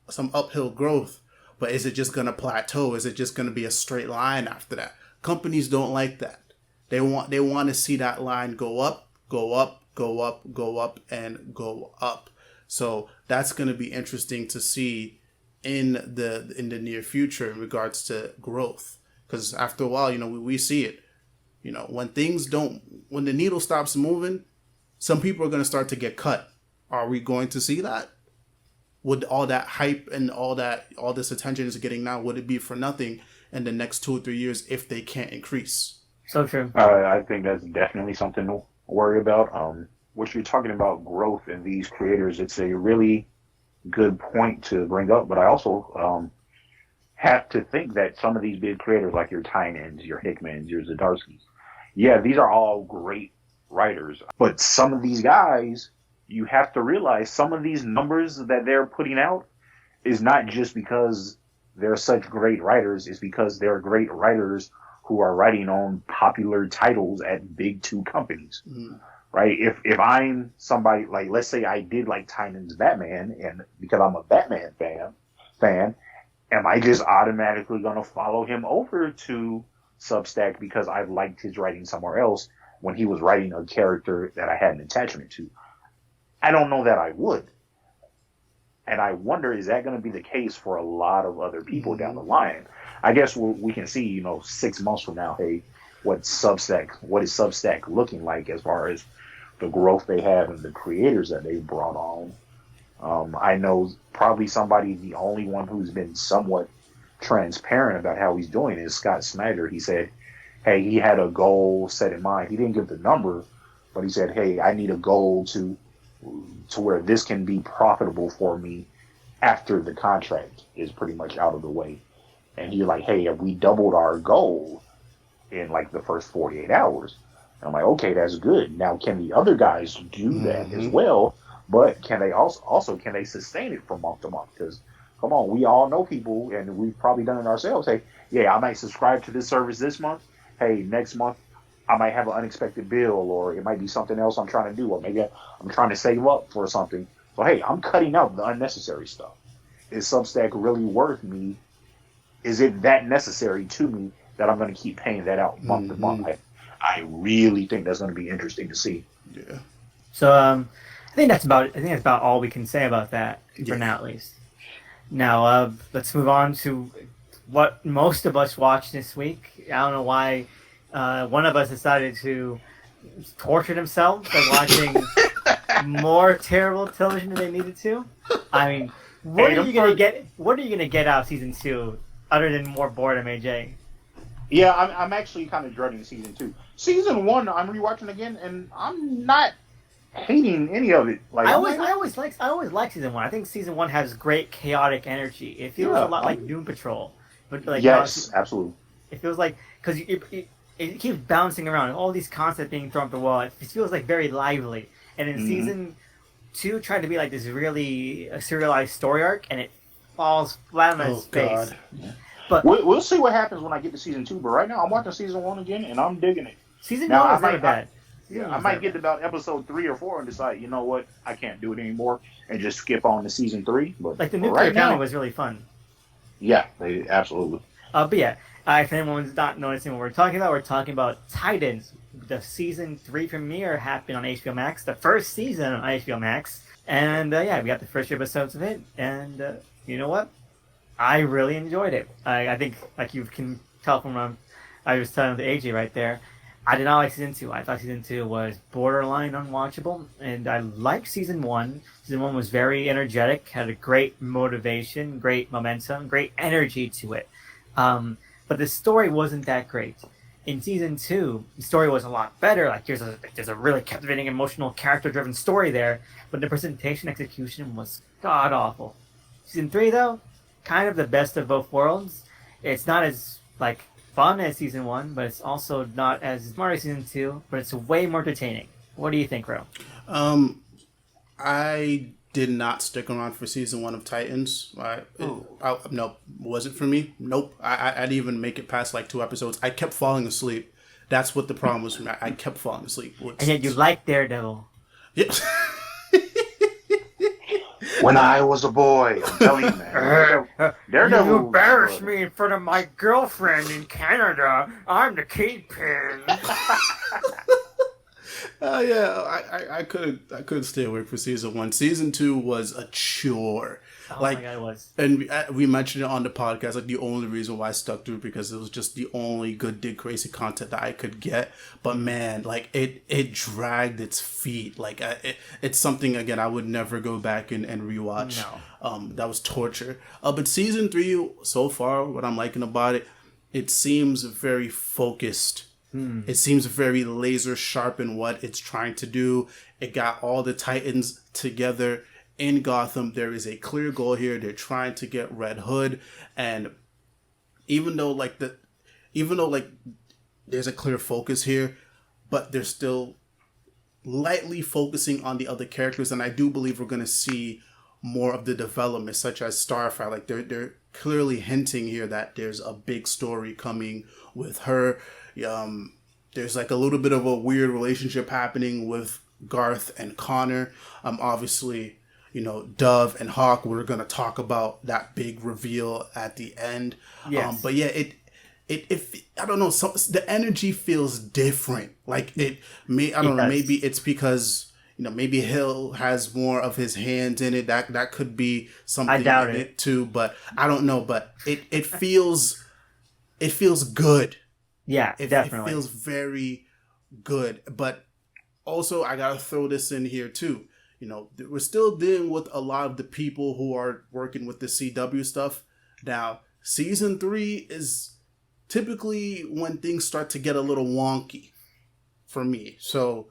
some uphill growth, but is it just going to plateau? Is it just going to be a straight line after that? Companies don't like that. They want to see that line go up, go up, go up, go up, and go up. So that's going to be interesting to see in the near future in regards to growth. Because after a while, we see it. When when the needle stops moving, some people are going to start to get cut. Are we going to see that? Would all that hype and all this attention is getting now, would it be for nothing in the next 2 or 3 years if they can't increase? So true. I think that's definitely something to worry about. What you're talking about growth in these creators, it's a really good point to bring up. But I also have to think that some of these big creators, like your Tynans, your Hickmans, your Zdarsky's, yeah, these are all great writers. But some of these guys, you have to realize some of these numbers that they're putting out is not just because they're such great writers. It's because they're great writers who are writing on popular titles at big 2 companies, right? If I'm somebody, like, let's say I did like Tynan's Batman, and because I'm a Batman fan, am I just automatically going to follow him over to Substack because I liked his writing somewhere else when he was writing a character that I had an attachment to? I don't know that I would. And I wonder, is that going to be the case for a lot of other people down the line? I guess we can see, 6 months from now, hey, what is Substack looking like as far as the growth they have and the creators that they've brought on. I know probably the only one who's been somewhat transparent about how he's doing is Scott Snyder. He said, hey, he had a goal set in mind. He didn't give the number, but he said, hey, I need a goal to where this can be profitable for me after the contract is pretty much out of the way. And he's like, hey, have we doubled our goal in like the first 48 hours? And I'm like, okay, that's good. Now, can the other guys do that as well? But can they also can they sustain it from month to month? Because come on, we all know people, and we've probably done it ourselves. Hey, yeah, I might subscribe to this service this month. Hey, next month I might have an unexpected bill, or it might be something else I'm trying to do, or maybe I'm trying to save up for something. So, hey, I'm cutting out the unnecessary stuff. Is Substack really worth me? Is it that necessary to me that I'm going to keep paying that out month to month? I really think that's going to be interesting to see. Yeah. So, I think that's about all we can say about that for now, at least. Now, let's move on to what most of us watched this week. I don't know why one of us decided to torture themselves by watching more terrible television than they needed to. I mean, what are you gonna get out of season 2 other than more boredom, AJ? Yeah, I'm actually kind of dreading season 2. Season 1, I'm rewatching again, and I'm not hating any of it. Like I always like season 1. I think season 1 has great chaotic energy. It feels a lot like Doom Patrol, but like yes, absolutely. It feels like because it keeps bouncing around, all these concepts being thrown at the wall. It feels like very lively. And in season 2, tried to be like this really serialized story arc, and it falls flat on its face. God. But we'll see what happens when I get to season 2. But right now, I'm watching season 1 again, and I'm digging it. Season 1 is not bad. I might get to about episode 3 or 4 and decide, you know what, I can't do it anymore, and just skip on to season 3. But like the nuclear family was really fun. Yeah, absolutely. But yeah, if anyone's not noticing what we're talking about Titans. The season 3 premiere happened on HBO Max, the first season on HBO Max, and yeah, we got the first episodes of it, and you know what? I really enjoyed it. I think, like you can tell from what I was telling the AJ right there, I did not like season 2. I thought season 2 was borderline unwatchable, and I liked season 1. Season 1 was very energetic, had a great motivation, great momentum, great energy to it. But the story wasn't that great. In season 2, the story was a lot better. Like there's a really captivating, emotional, character-driven story there, but the presentation execution was god awful. Season 3, though, kind of the best of both worlds. It's not as like fun as season 1, but it's also not as smart as season 2, but it's way more entertaining. What do you think, Ro? I did not stick around for season 1 of Titans. Nope, wasn't for me. Nope. I didn't even make it past like 2 episodes. I kept falling asleep. That's what the problem was for me. I kept falling asleep. And yet you like Daredevil. Yeah. When I was a boy, I'm telling you, man. Daredevil. You embarrassed me in front of my girlfriend in Canada. I'm the kingpin. Yeah, I could stay awake for season 1. Season 2 was a chore. Oh Like, my god, it was. and we mentioned it on the podcast. Like, the only reason why I stuck through because it was just the only good Dick Tracy content that I could get. But man, like it dragged its feet. Like it's something again I would never go back and rewatch. No. That was torture. But season 3 so far, what I'm liking about it, it seems very focused. It seems very laser sharp in what it's trying to do. It got all the Titans together in Gotham. There is a clear goal here. They're trying to get Red Hood, and even though there's a clear focus here, but they're still lightly focusing on the other characters, and I do believe we're going to see more of the development, such as Starfire. Like they're clearly hinting here that there's a big story coming with her. There's like a little bit of a weird relationship happening with Garth and Connor. Obviously, Dove and Hawk. We're gonna talk about that big reveal at the end. Yes. But yeah, it I don't know. The energy feels different. Like I don't know. Maybe it's because maybe Hill has more of his hands in it. That could be something. I doubt in it too. But I don't know. But it feels good. Yeah, definitely. It feels very good. But also, I gotta throw this in here too. We're still dealing with a lot of the people who are working with the CW stuff. Now, season 3 is typically when things start to get a little wonky for me. So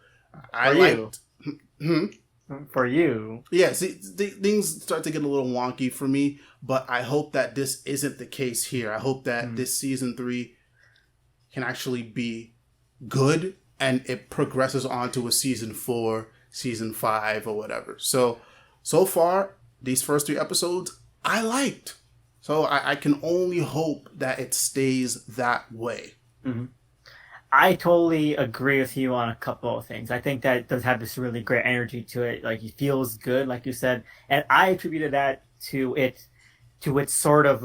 For you. Yeah, see, things start to get a little wonky for me, but I hope that this isn't the case here. I hope that this season 3 can actually be good and it progresses on to a season 4, season 5, or whatever. So far, these first 3 episodes, I liked. So I can only hope that it stays that way. Mm-hmm. I totally agree with you on a couple of things. I think that it does have this really great energy to it. Like, it feels good, like you said. And I attributed that to its sort of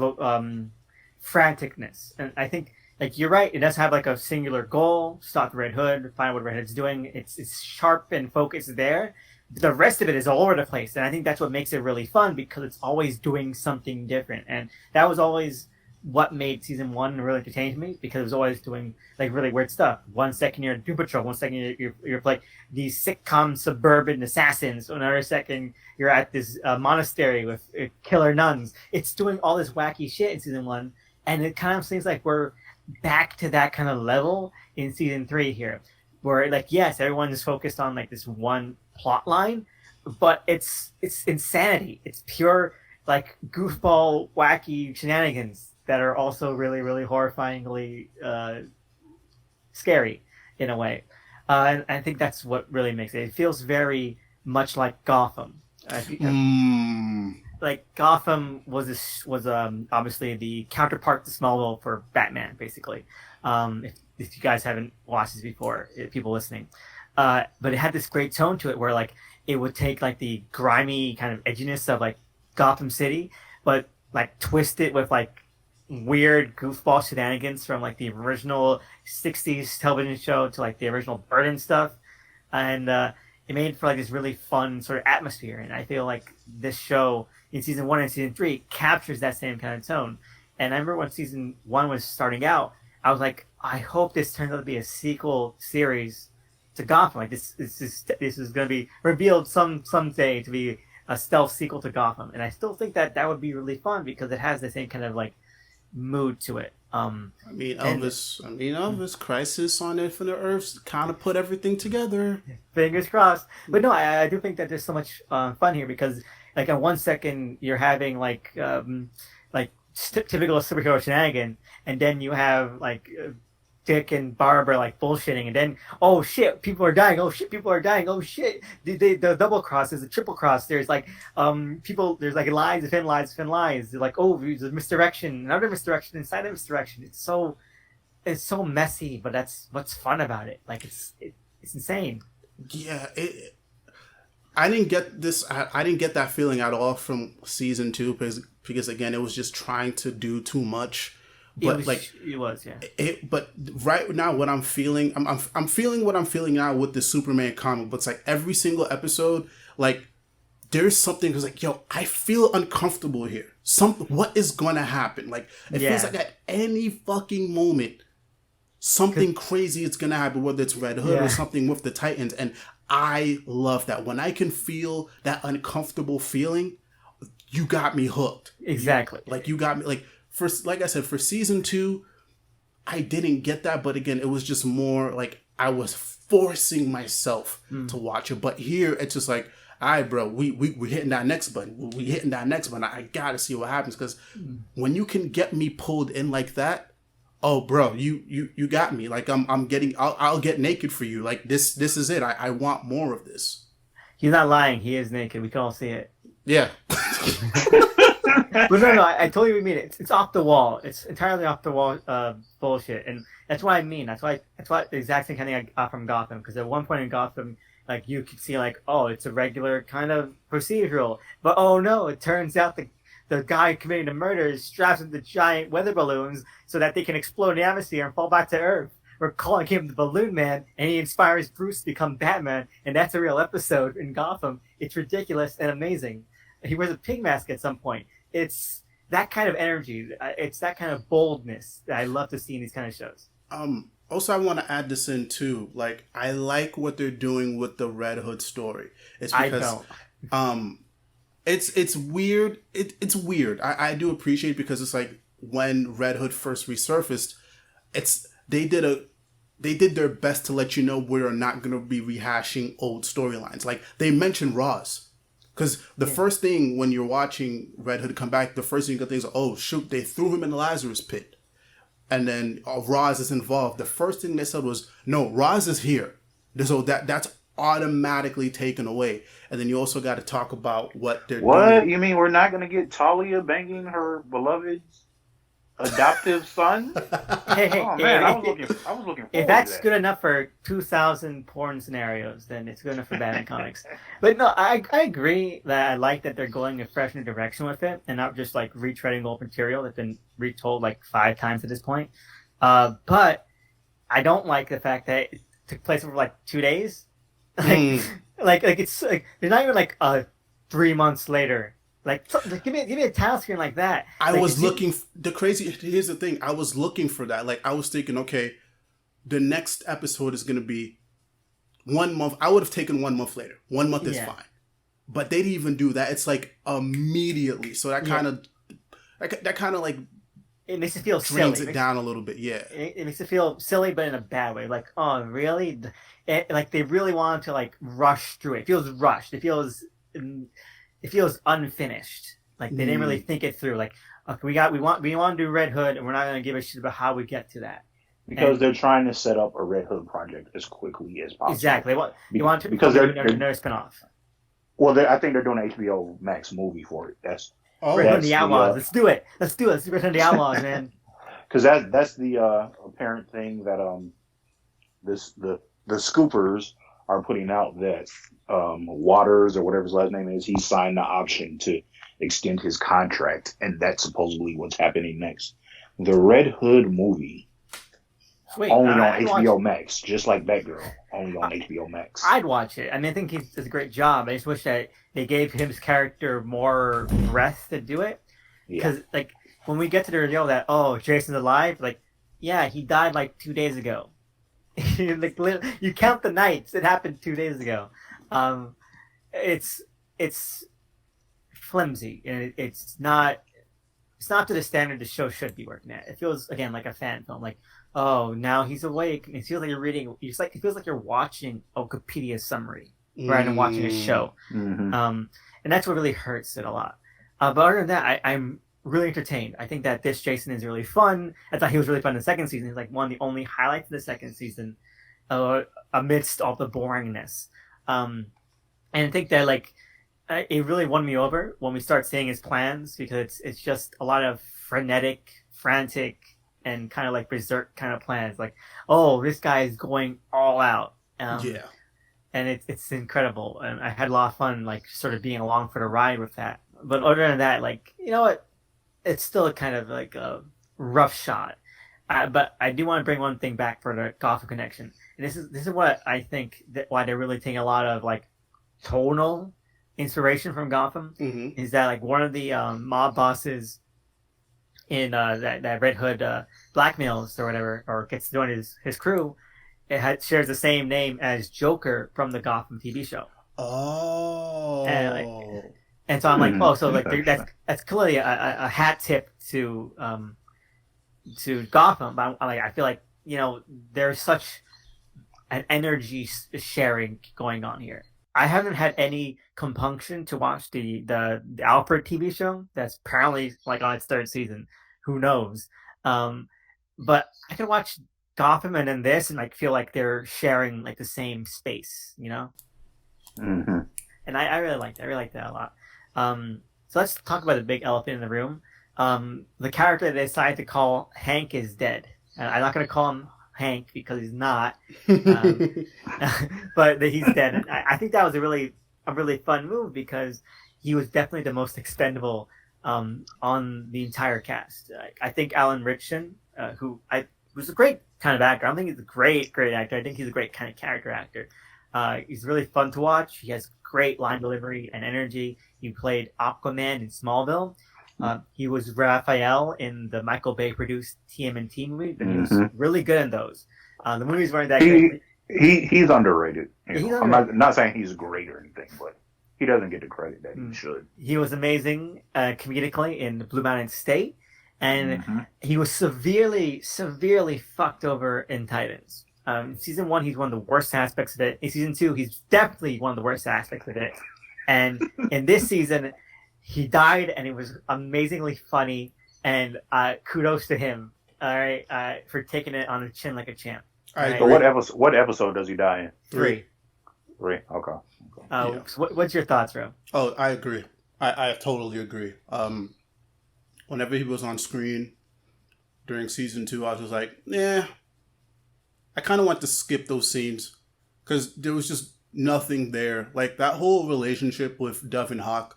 franticness. And I think, like, you're right, it does have like a singular goal: stop the Red Hood, find what Red Hood's doing. It's sharp and focused there. The rest of it is all over the place, and I think that's what makes it really fun, because it's always doing something different. And that was always what made season 1 really entertain me, because it was always doing like really weird stuff. 1 second you're in Doom Patrol, 1 second you're like these sitcom suburban assassins, another second you're at this monastery with killer nuns. It's doing all this wacky shit in season 1, and it kind of seems like we're back to that kind of level in season 3 here, where, like, yes, everyone is focused on like this one plot line, but it's insanity. It's pure like goofball wacky shenanigans that are also really, really horrifyingly scary in a way. And I think that's what really makes it. It feels very much like Gotham. Like, Gotham was obviously the counterpart to Smallville for Batman, basically. If you guys haven't watched this before, people listening. But it had this great tone to it where, like, it would take, like, the grimy kind of edginess of, like, Gotham City, but, like, twist it with, like, weird goofball shenanigans from, like, the original 60s television show to, like, the original Burton stuff. And it made for, like, this really fun sort of atmosphere. And I feel like this show in season 1 and season 3 captures that same kind of tone. And I remember when season 1 was starting out, I was like, I hope this turns out to be a sequel series to Gotham. Like, this is going to be revealed someday to be a stealth sequel to Gotham. And I still think that would be really fun, because it has the same kind of, like, mood to it. Elvis Crisis on Infinite Earths kind of put everything together. Fingers crossed. But no, I do think that there's so much fun here, because, like, on 1 second you're having like typical superhero shenanigan, and then you have like Dick and Barbara like bullshitting, and then, oh shit, people are dying. Oh shit, people are dying. Oh shit, the double cross, there's a triple cross. There's like people, there's like lies within lies within lies. They're like, oh, there's a misdirection, another misdirection inside a misdirection. It's so messy, but that's what's fun about it. Like, it's insane. Yeah, I didn't get this. I didn't get that feeling at all from season 2, because again, it was just trying to do too much. but it was, yeah. But right now, what I'm feeling, I'm feeling what I'm feeling now with the Superman comic. But it's like every single episode, like there's something that's like, yo, I feel uncomfortable here. What is gonna happen? Like it feels like at any fucking moment, something crazy is gonna happen. Whether it's Red Hood or something with the Titans, and I love that when I can feel that uncomfortable feeling. You got me hooked. Exactly. You got me like I said, for season 2, I didn't get that, but again, it was just more like I was forcing myself to watch it. But here, it's just like, all right, bro, we hitting that next button. We hitting that next button. I gotta see what happens because when you can get me pulled in like that, oh, bro, you got me. Like I'll get naked for you. Like this is it. I want more of this. He's not lying. He is naked. We can all see it. Yeah. But no, I totally mean it. It's off the wall. It's entirely off the wall bullshit, and that's what I mean. That's why the exact same kind of thing I got from Gotham. Because at one point in Gotham, like you could see like, oh, it's a regular kind of procedural, but oh no, it turns out the guy committing the murder straps into giant weather balloons so that they can explode in the atmosphere and fall back to Earth. We're calling him the Balloon Man, and he inspires Bruce to become Batman, and that's a real episode in Gotham. It's ridiculous and amazing. He wears a pig mask at some point. It's that kind of energy. It's that kind of boldness that I love to see in these kind of shows. Also, I want to add this in too. Like, I like what they're doing with the Red Hood story. It's because it's weird. It's weird. I do appreciate it because it's like when Red Hood first resurfaced, they did their best to let you know we're not going to be rehashing old storylines. Like they mentioned Roz. Because the first thing when you're watching Red Hood come back, the first thing you think is, oh, shoot, they threw him in the Lazarus pit. And then Roz is involved. The first thing they said was, no, Roz is here. So that's automatically taken away. And then you also got to talk about what they're doing. What? You mean we're not going to get Talia banging her beloved's adoptive son? Hey, oh, man, I was looking forward if that's to that. good enough for 2,000 porn scenarios, then it's good enough for Batman comics. But no, I agree that I like that they're going a fresh new direction with it and not just like retreading old material that's been retold like 5 times at this point. But I don't like the fact that it took place over like 2 days. Like it's like they're not even like 3 months later. Like give me a title screen like that. I was looking. Here's the thing. I was looking for that. Like I was thinking, okay, the next episode is going to be 1 month. I would have taken 1 month later. 1 month is fine, but they didn't even do that. It's like immediately. So that kind of like it makes it feel drains silly. It down a little bit. Yeah, it makes it feel silly, but in a bad way. Like, oh, really? Like they really wanted to like rush through it. It feels rushed. It feels unfinished. Like they didn't really think it through. Like, okay, we want to do Red Hood, and we're not going to give a shit about how we get to that. Because they're trying to set up a Red Hood project as quickly as possible. Exactly. You want to because they're spinoff. Well, I think they're doing an HBO Max movie for it. That's Red Hood and the Outlaws. Let's do it. Let's do Red Hood and the Outlaws, man. Because that's the apparent thing that the scoopers are putting out that Waters or whatever his last name is, he signed the option to extend his contract, and that's supposedly what's happening next. The Red Hood movie only on HBO Max, just like Batgirl, only on HBO Max. I'd watch it. I mean, I think he does a great job. I just wish that they gave his character more breath to do it. Because like when we get to the reveal that Jason's alive, like he died like 2 days ago. Like you count the nights. It happened 2 days ago. It's flimsy and it's not to the standard the show should be working at. It feels again like a fan film. Like, oh, now he's awake. And it feels like you're reading. It feels like you're watching a Wikipedia summary rather than watching a show. Mm-hmm. And that's what really hurts it a lot. But other than that, I'm really entertained. I think that this Jason is really fun. I thought he was really fun in the second season. He's like one of the only highlights of the second season, amidst all the boringness. And I think that like it really won me over when we start seeing his plans, because it's just a lot of frenetic, frantic, and kind of like berserk kind of plans. Like, oh, this guy is going all out. And it's incredible. And I had a lot of fun, like sort of being along for the ride with that. But other than that, like, you know what? It's still kind of like a rough shot. But I do want to bring one thing back for the Gotham connection. And this is what I think that why they're really taking a lot of like tonal inspiration from Gotham is that like one of the mob bosses in that Red Hood blackmails or whatever, or gets to join his crew, shares the same name as Joker from the Gotham TV show. Oh. And so I'm like, oh, so like that's clearly a hat tip to Gotham. But I feel like, you know, there's such an energy sharing going on here. I haven't had any compunction to watch the Alfred TV show that's apparently like on its third season. Who knows? But I can watch Gotham and then this and like feel like they're sharing like the same space, you know? Mm-hmm. And I really like that. I really like that a lot. So let's talk about the big elephant in the room. The character they decided to call Hank is dead. I'm not going to call him Hank because he's not, but he's dead. And I think that was a really fun move because he was definitely the most expendable on the entire cast. I think Alan Ritchson, who's a great kind of actor. I don't think he's a great actor. I think he's a great kind of character actor. He's really fun to watch. He has great line delivery and energy. He played Aquaman in Smallville. He was Raphael in the Michael Bay produced TMNT movie, but he was really good in those. The movies weren't that great. He's underrated. He's underrated. I'm not saying he's great or anything, but he doesn't get the credit that he should. He was amazing comedically in Blue Mountain State, and he was severely fucked over in Titans. In season 1, he's one of the worst aspects of it. In season 2, he's definitely one of the worst aspects of it. And in this season, he died, and it was amazingly funny. And kudos to him, all right, for taking it on the chin like a champ. Right? So what episode does he die in? 3. 3. Okay. So what's your thoughts, Ro? Oh, I agree. I totally agree. Whenever he was on screen during season 2, I was just like, yeah. I kind of want to skip those scenes because there was just nothing there. Like that whole relationship with Dove and Hawk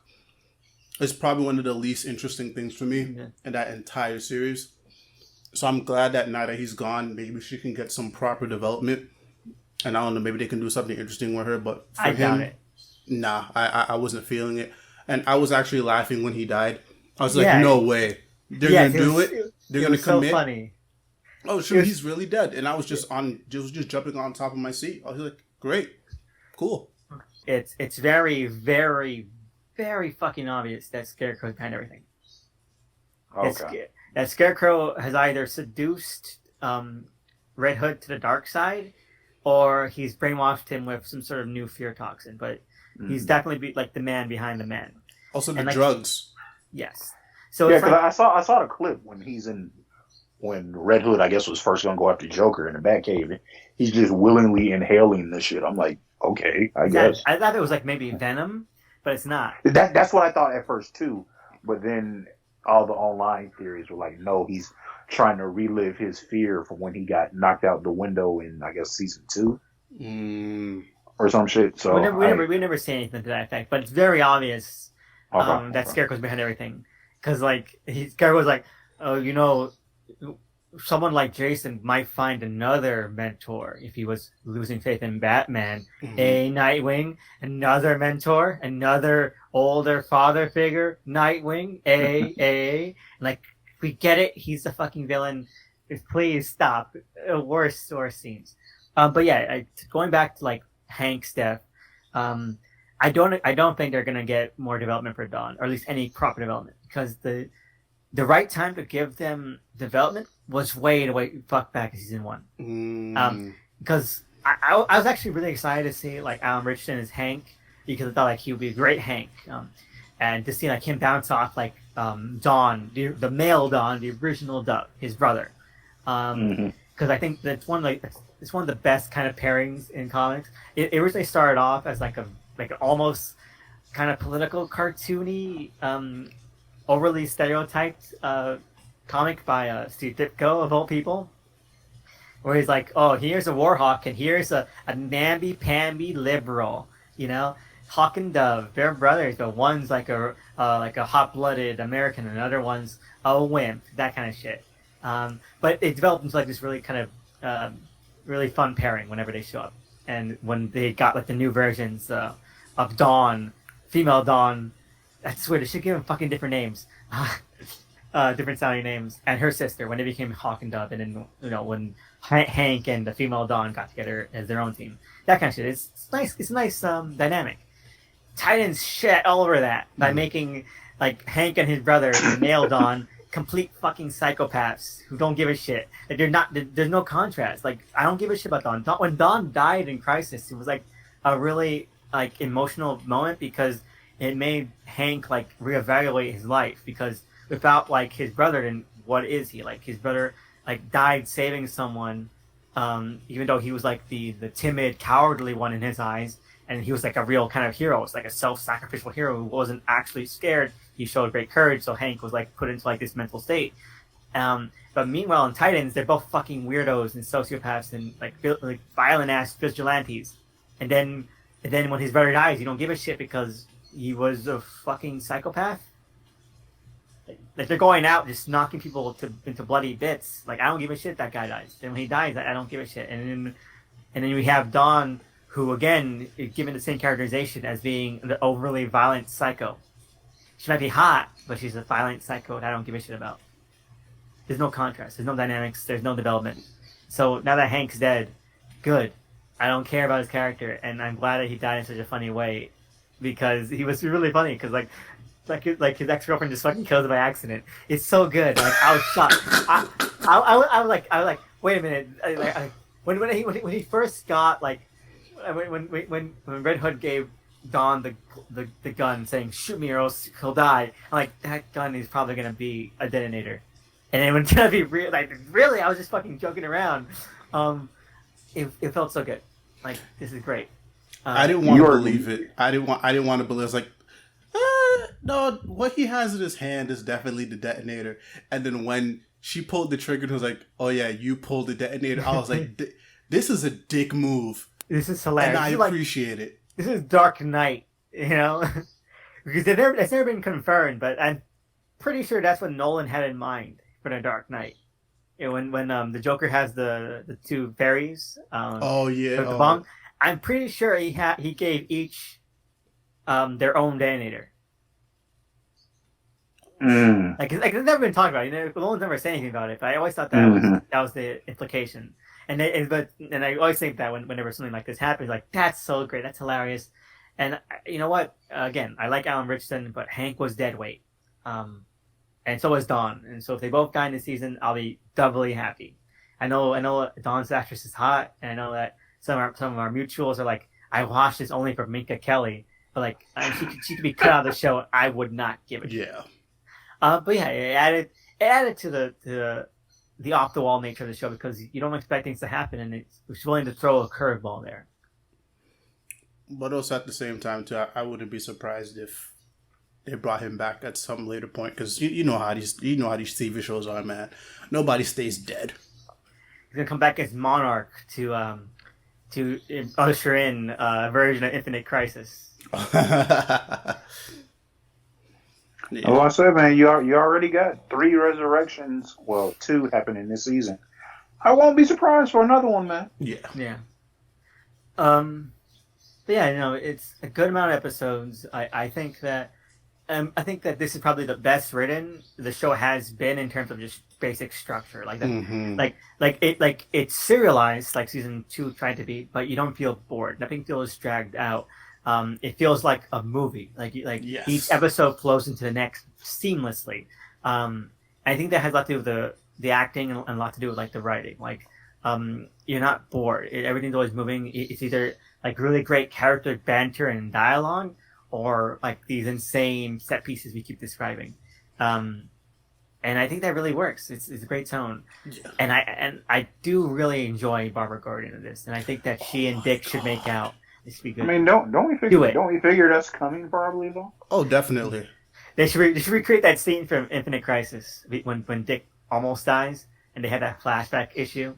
is probably one of the least interesting things for me in that entire series. So I'm glad that now that he's gone, maybe she can get some proper development. And I don't know, maybe they can do something interesting with her. But for him, nah, I wasn't feeling it. And I was actually laughing when he died. I was like, no way. They're going to do it. They're going to commit. So funny. Oh, sure, he's really dead. And I was just jumping on top of my seat. I was like, great. Cool. It's very, very, very fucking obvious that Scarecrow's behind everything. Okay. That Scarecrow has either seduced Red Hood to the dark side, or he's brainwashed him with some sort of new fear toxin. But he's definitely like the man behind the man. Also, the drugs. Yes. So yeah, because I saw the clip when Red Hood, I guess, was first going to go after Joker in the Batcave. He's just willingly inhaling this shit. I'm like, okay, I guess. I thought it was like maybe Venom, but it's not. That's what I thought at first too. But then all the online theories were like, no, he's trying to relive his fear from when he got knocked out the window in, I guess, season 2 or some shit. So we never say anything to that effect, but it's very obvious that Scarecrow's behind everything. Because like Scarecrow's like, oh, you know, someone like Jason might find another mentor if he was losing faith in Batman. Nightwing, another mentor, another older father figure, Nightwing, like, we get it, he's the fucking villain. Please stop. Worst scenes. But yeah, going back to like Hank's death, I don't think they're gonna get more development for Dawn, or at least any proper development, because the right time to give them development was way fuck back in season 1. Because I was actually really excited to see like Alan Ritchson as Hank, because I thought like he would be a great Hank, and to see like him bounce off like Dawn, the male Dawn, the original Doug, his brother, because I think that's it's one of the best kind of pairings in comics. It originally started off as like an almost kind of political cartoony, overly stereotyped comic by Steve Ditko, of all people, where he's like, oh, here's a Warhawk and here's a namby-pamby liberal, you know. Hawk and Dove, they're brothers, but one's like a hot-blooded American and the other one's a wimp, that kind of shit. But it developed into like this really kind of really fun pairing whenever they show up, and when they got like the new versions of Dawn, female Dawn. I swear they should give them fucking different names. Different sounding names, and her sister when they became Hawk and Dove, and then when Hank and the female Dawn got together as their own team, that kind of shit. It's nice. It's a nice dynamic. Titans shit all over that by making like Hank and his brother, the male Dawn, complete fucking psychopaths who don't give a shit. Like they're not. There's no contrast. Like I don't give a shit about Dawn. When Dawn died in Crisis, it was like a really like emotional moment because it made Hank like reevaluate his life because. Without like his brother, then what is he? Like his brother like died saving someone, even though he was like the timid, cowardly one in his eyes, and he was like a real kind of hero. It's like a self-sacrificial hero who wasn't actually scared. He showed great courage, so Hank was like put into like this mental state. But meanwhile, in Titans, they're both fucking weirdos and sociopaths and like violent ass vigilantes. And then when his brother dies, you don't give a shit because he was a fucking psychopath. Like they're going out just knocking people into bloody bits. Like I don't give a shit that guy dies. And when he dies, I don't give a shit. And then we have Dawn, who again is given the same characterization as being the overly violent psycho. She might be hot, but she's a violent psycho that I don't give a shit about. There's no contrast. There's no dynamics. There's no development. So now that Hank's dead, good. I don't care about his character, and I'm glad that he died in such a funny way because he was really funny. Because like his ex-girlfriend just fucking kills him by accident. It's so good. Like I was shocked. I was like, wait a minute. When he first got like when Red Hood gave Dawn the gun, saying shoot me or else he'll die. I'm like that gun is probably gonna be a detonator. And then when it's gonna be real, like really, I was just fucking joking around. It felt so good. Like this is great. I didn't want to believe it. I didn't want to believe. It's like. No, what he has in his hand is definitely the detonator. And then when she pulled the trigger and was like, oh yeah, you pulled the detonator, I was like, this is a dick move. This is hilarious. And I appreciate it. This is Dark Knight, because it's never been confirmed, but I'm pretty sure that's what Nolan had in mind for the Dark Knight. When the Joker has the two fairies. The bomb. I'm pretty sure he gave each their own detonator. Like it's never been talked about. No one's never said anything about it. But I always thought that was the implication. And I always think that whenever something like this happens, like that's so great, that's hilarious. And you know what? Again, I like Alan Richardson, but Hank was dead weight, and so was Dawn. And so if they both die in the season, I'll be doubly happy. I know Dawn's actress is hot, and I know that some of our mutuals are like, I watched this only for Minka Kelly, but like she could be cut out of the show. I would not give it. Yeah. But yeah, it added to the off the wall nature of the show because you don't expect things to happen, and it's willing to throw a curveball there. But also at the same time too, I wouldn't be surprised if they brought him back at some later point because you know how these TV shows are, man. Nobody stays dead. He's gonna come back as Monarch to usher in a version of Infinite Crisis. Yeah. Well, I said, man, you already got 3 resurrections. Well, 2 happening this season. I won't be surprised for another one, man. Yeah. Yeah. But yeah, it's a good amount of episodes. I think that this is probably the best written the show has been in terms of just basic structure. Like that, it's serialized like season 2 tried to be, but you don't feel bored. Nothing feels dragged out. It feels like a movie. Yes. Each episode flows into the next seamlessly. I think that has a lot to do with the acting and a lot to do with like the writing. Like, you're not bored. Everything's always moving. It's either like really great character banter and dialogue, or like these insane set pieces we keep describing. And I think that really works. It's a great tone. Yeah. And I do really enjoy Barbara Gordon in this, and I think that she and Dick should make out. This would be good. I mean, don't we figure that's coming probably though? Oh, definitely. They should recreate that scene from Infinite Crisis when Dick almost dies, and they had that flashback issue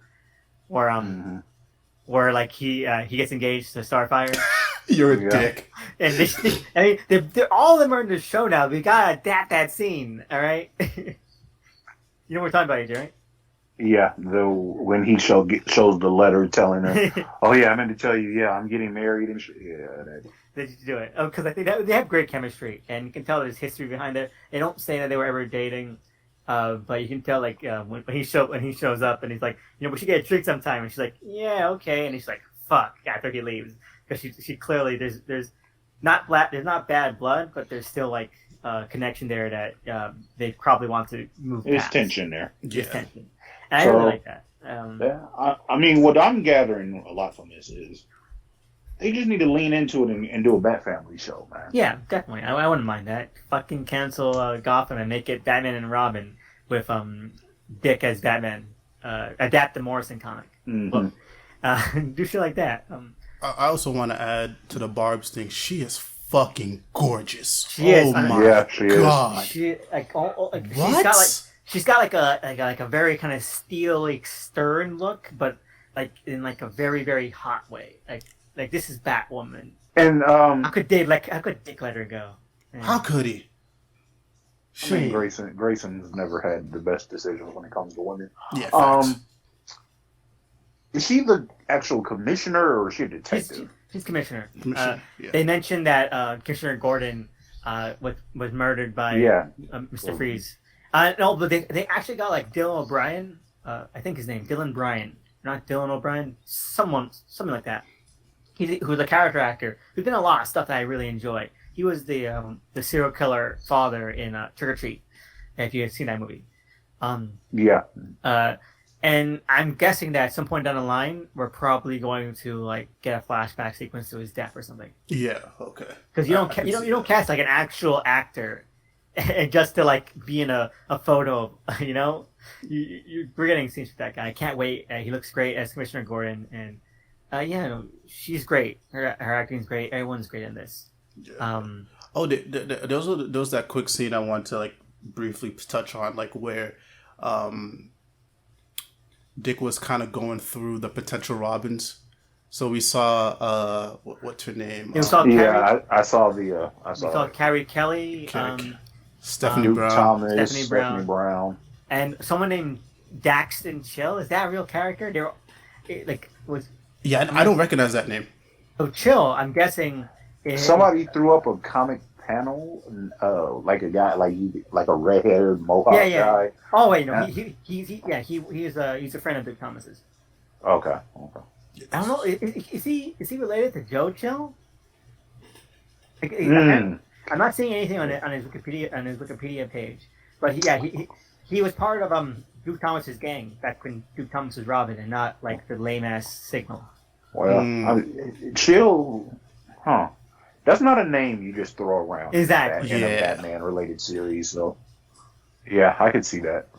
where like he gets engaged to Starfire. You're a dick. And they're all of them are in the show now. We gotta adapt that scene. All right. You know what we're talking about, AJ, right? Yeah, when he shows the letter telling her, "Oh yeah, I meant to tell you, yeah, I'm getting married," and They just do it. Oh, because I think that they have great chemistry, and you can tell there's history behind it. They don't say that they were ever dating, but you can tell like when he shows up and he's like, we should get a drink sometime, and she's like, yeah, okay, and he's like, fuck, after he leaves, because she clearly there's not bad blood, but there's still like connection there that they probably want to move. There's past. Tension there. There's tension, and I really like that. Yeah, I mean, what I'm gathering a lot from this is they just need to lean into it and do a Bat Family show, man. Yeah, definitely. I wouldn't mind that. Fucking cancel Gotham and make it Batman and Robin with Dick as Batman. Adapt the Morrison comic. Mm-hmm. Do shit like that. I also want to add to the Barb's thing. She is fucking gorgeous. She is. My she God. is. She What? she's got like a very kind of steely, stern look, but like in like a very, very hot way. Like this is Batwoman. And how could Dick let her go? Yeah. How could he? I mean, Grayson's never had the best decisions when it comes to women. Yeah. Facts. Is she the actual commissioner or is she a detective? She's commissioner. Yeah. They mentioned that Commissioner Gordon was murdered by Mr. Freeze. No, but they actually got like Dylan O'Brien. I think his name Dylan Bryan, not Dylan O'Brien. Something like that. Who's a character actor who's been in a lot of stuff that I really enjoy. He was the serial killer father in Trick or Treat. If you have seen that movie. And I'm guessing that at some point down the line, we're probably going to like get a flashback sequence to his death or something. Yeah. Okay. Because you don't cast like an actual actor, just to like be in a photo. We're getting scenes with that guy. I can't wait. He looks great as Commissioner Gordon, and she's great. Her acting's great. Everyone's great in this. Yeah. There was that quick scene I want to like briefly touch on, like where Dick was kind of going through the potential Robins. So we saw what's her name? I saw Carrie Kelly, Stephanie Brown, Thomas, Stephanie Brown, and someone named Daxton Chill. Is that a real character? I don't recognize that name. Oh, Chill. I'm guessing somebody threw up a comic panel, like a guy, like a red-haired mohawk guy. Oh wait, no, he's a friend of Big Thomas's. Okay. I don't know. Is he related to Joe Chill? I'm not seeing anything on his Wikipedia page, but he was part of Duke Thomas's gang back when Duke Thomas was Robin, and not like the lame ass Signal. Well, Chill, huh? That's not a name you just throw around. Exactly. In a Batman-related series, so yeah, I could see that.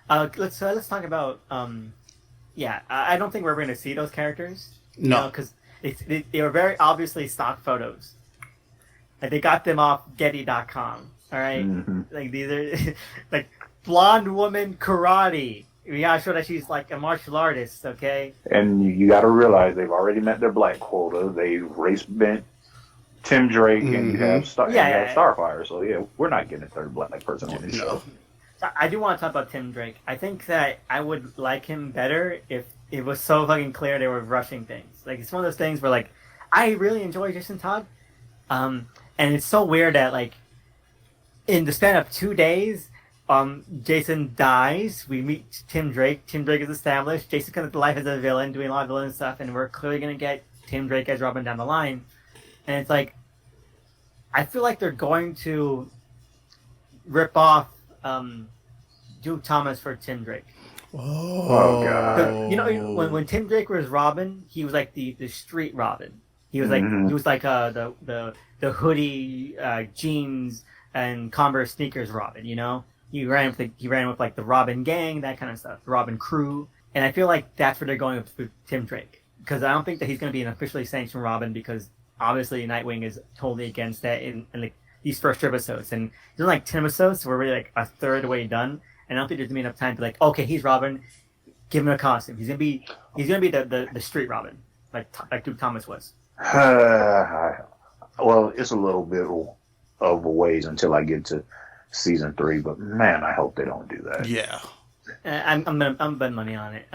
Let's talk about I don't think we're going to see those characters. No, because they were very obviously stock photos. Like they got them off Getty.com. All right, like these are like blonde woman karate. We gotta show that she's like a martial artist, okay? And you got to realize they've already met their black quota. They race bent Tim Drake, and you have Starfire. So yeah, we're not getting a third black person on this show. I do want to talk about Tim Drake. I think that I would like him better if it was so fucking clear they were rushing things. Like it's one of those things where like I really enjoy Jason Todd, and it's so weird that like in the span of 2 days, Jason dies. We meet Tim Drake. Tim Drake is established. Jason comes to life as a villain, doing a lot of villain stuff, and we're clearly gonna get Tim Drake as Robin down the line. And it's like, I feel like they're going to rip off Duke Thomas for Tim Drake. Oh God! So, when Tim Drake was Robin, he was like the street Robin. He was like the hoodie, jeans, and Converse sneakers Robin. He ran with like the Robin gang, that kind of stuff, the Robin crew. And I feel like that's where they're going with Tim Drake, because I don't think that he's going to be an officially sanctioned Robin, because obviously Nightwing is totally against that in like these first 2 episodes, and there's like 10 episodes, so we're really like a third of the way done, and I don't think there's gonna be enough time to like, okay, he's Robin, give him a costume. He's gonna be the street Robin, like Duke Thomas was. Well, it's a little bit of a ways until I get to season 3, but man, I hope they don't do that. Yeah. I'm betting money on it.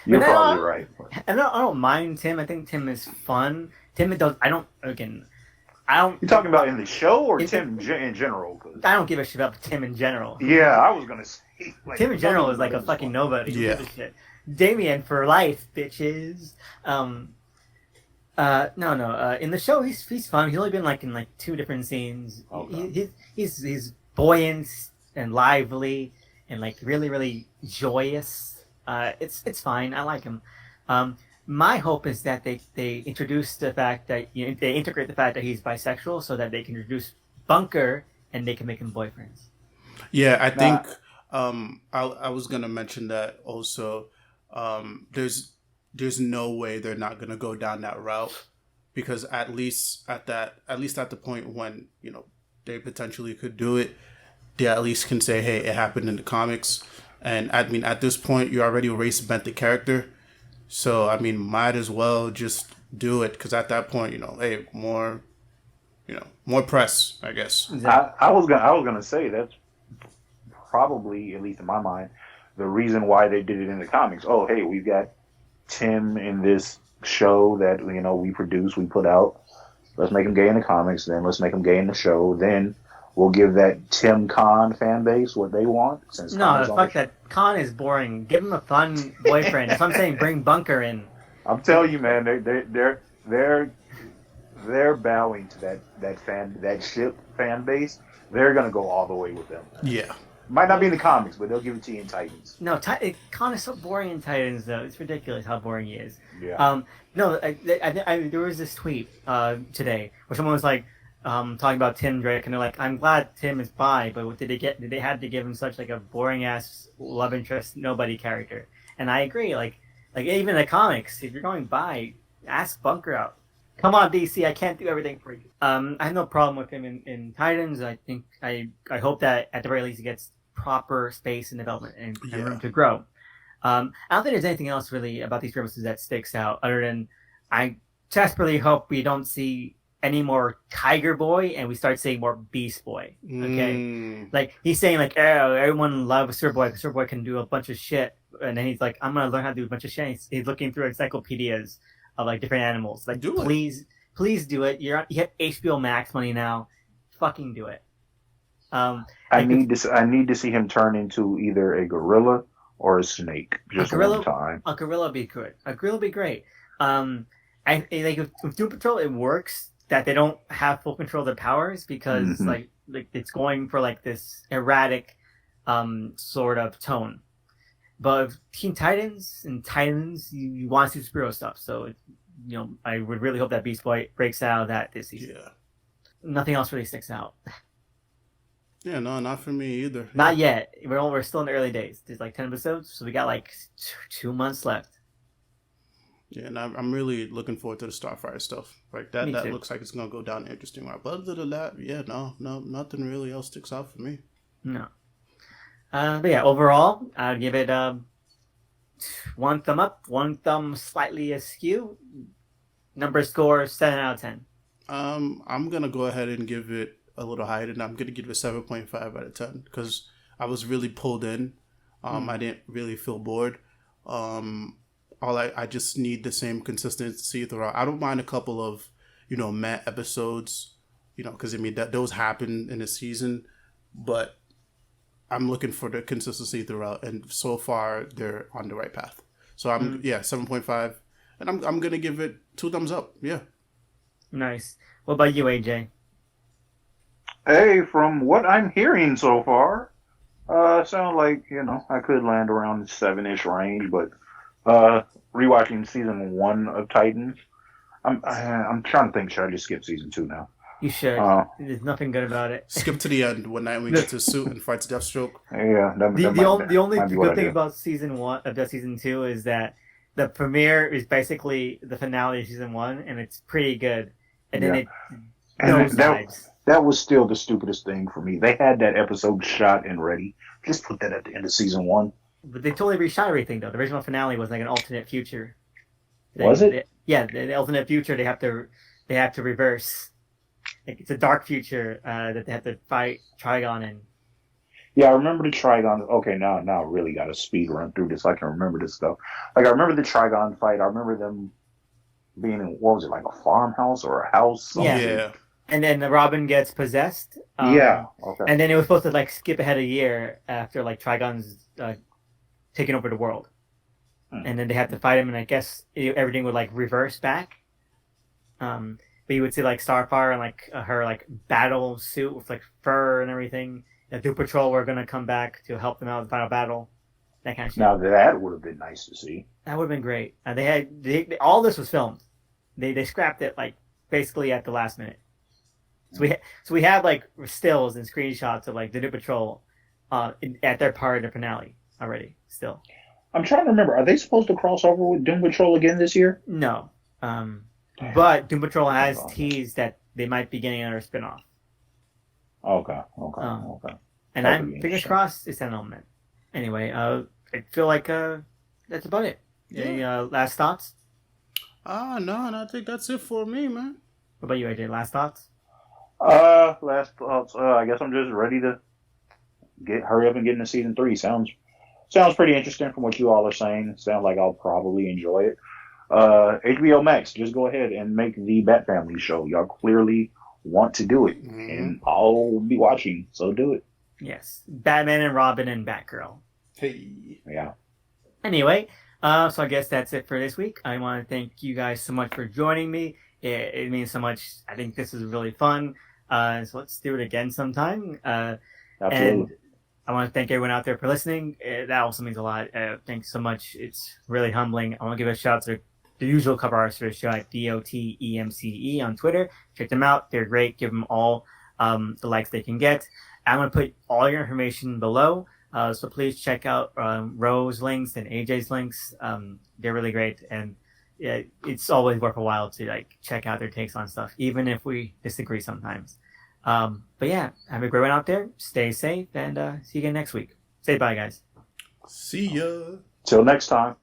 You're But probably right. I don't mind Tim. I think Tim is fun. Tim does. I don't. You talking about in the show or In, Tim in general? I don't give a shit about Tim in general. Yeah, I was gonna say like, Tim in general is like a fucking nobody. Yeah. Who gives a shit? Damien for life, bitches. No. In the show, he's fun. He's only been like in like 2 different scenes. Okay. He's buoyant and lively and like really really joyous. It's fine. I like him. My hope is that they introduce the fact that they integrate the fact that he's bisexual so that they can introduce Bunker and they can make him boyfriends. Yeah, I think I was gonna mention that also. There's no way they're not gonna go down that route, because at least at the point when they potentially could do it, they at least can say, hey, it happened in the comics. And I mean, at this point, you already race bent the character, so I mean, might as well just do it, because at that point, hey, more press, I guess. I was gonna say that's probably, at least in my mind, the reason why they did it in the comics. Oh, hey, we've got Tim in this show that we produce, we put out. Let's make him gay in the comics, then let's make him gay in the show. Then we'll give that Tim Khan fan base what they want. Fuck that. Khan is boring. Give him a fun boyfriend. If I'm saying bring Bunker in. I'm telling you, man, they're bowing to that ship fan base. They're gonna go all the way with them. Yeah. Might not be in the comics, but they'll give it to you in Titans. No, Khan is so boring in Titans, though. It's ridiculous how boring he is. Yeah. There was this tweet today where someone was like talking about Tim Drake, and they're like, "I'm glad Tim is bi, but what did they had to give him such like a boring ass love interest nobody character?" And I agree. Like even in the comics, if you're going bi, ask Bunker out. Come on, DC, I can't do everything for you. I have no problem with him in Titans. I think I hope that at the very least he gets proper space and development and room to grow. I don't think there's anything else really about these premises that sticks out other than I desperately hope we don't see any more Tiger Boy and we start seeing more Beast Boy. Okay, like he's saying like, oh, everyone loves Superboy because Superboy can do a bunch of shit, and then he's like, I'm gonna learn how to do a bunch of shit. He's looking through encyclopedias of like different animals. Like, please do it. You have HBO Max money now. Fucking do it. I need to see him turn into either a gorilla or a snake. Just one time. A gorilla would be good. A gorilla would be great. I like with Doom Patrol, it works that they don't have full control of their powers because like it's going for like this erratic sort of tone. But Teen Titans and Titans, you want to see superhero stuff. So I would really hope that Beast Boy breaks out of that this season. Yeah. Nothing else really sticks out. Yeah, no, not for me either. Not yet. We're still in the early days. There's like 10 episodes, so we got like 2 months left. Yeah, and I'm really looking forward to the Starfire stuff. Like that looks like it's gonna go down an interesting route. But other than that, yeah, no, nothing really else sticks out for me. No. But yeah, overall, I'd give it 1 thumb up, 1 thumb slightly askew. Number score 7 out of 10. I'm gonna go ahead and give it a little higher than I'm gonna give it 7.5 out of 10 because I was really pulled in. I didn't really feel bored. I just need the same consistency throughout. I don't mind a couple of meh episodes, because I mean that those happen in a season, but I'm looking for the consistency throughout, and so far they're on the right path. So I'm 7.5, and I'm gonna give it 2 thumbs up. Yeah. Nice. What about you, AJ? Hey, from what I'm hearing so far, sound like I could land around the 7-ish range, but rewatching season 1 of Titans, I'm trying to think. Should I just skip season 2 now? You should. There's nothing good about it. Skip to the end when we get to Suit and fights Deathstroke. Yeah, the only good thing about season 1 of season 2 is that the premiere is basically the finale of season 1, and it's pretty good. And then that was still the stupidest thing for me. They had that episode shot and ready. Just put that at the end of season 1. But they totally reshot everything, though. The original finale was like an alternate future. Was it? The alternate future they have to reverse. Like, it's a dark future that they have to fight Trigon in. Yeah, I remember the Trigon. Okay, now I really got to speed run through this. I can remember this stuff. Like I remember the Trigon fight. I remember them being in, what was it, like a farmhouse or a house, Yeah. something. Yeah. And then the Robin gets possessed. Yeah. Okay. And then it was supposed to like skip ahead a year after like Trigon's taking over the world. And then they had to fight him, and I guess everything would like reverse back. But you would see like Starfire and like her like battle suit with like fur and everything. The Doom Patrol were gonna come back to help them out in the final battle. That kind of shit. Now that would have been nice to see. That would have been great. All this was filmed. They scrapped it like basically at the last minute. So we have like stills and screenshots of like the Doom Patrol at their part of the finale already. Still, I'm trying to remember. Are they supposed to cross over with Doom Patrol again this year? no. But Doom Patrol has teased that they might be getting another spinoff. Okay. And I'm fingers crossed it's an element. Anyway, I feel like that's about it. Any last thoughts? No, and I think that's it for me, man. What about you, AJ? Last thoughts? Last thoughts. I guess I'm just ready to hurry up and get into season 3. Sounds pretty interesting from what you all are saying. Sounds like I'll probably enjoy it. HBO Max, just go ahead and make the Bat Family show. Y'all clearly want to do it, and I'll be watching, so do it. Yes, Batman and Robin and Batgirl. Hey. Yeah. Anyway, so I guess that's it for this week. I want to thank you guys so much for joining me. It means so much. I think this is really fun. So let's do it again sometime. Absolutely. And I want to thank everyone out there for listening. That also means a lot. Thanks so much. It's really humbling. I want to give a shout out to the usual cover artists for the show at DOTEMCE on Twitter. Check them out. They're great. Give them all the likes they can get. I'm going to put all your information below. So please check out Ro's links and AJ's links. They're really great. And yeah, it's always worth a while to like check out their takes on stuff, even if we disagree sometimes. But yeah, have a great one out there. Stay safe and see you again next week. Say bye, guys. See ya. Till next time.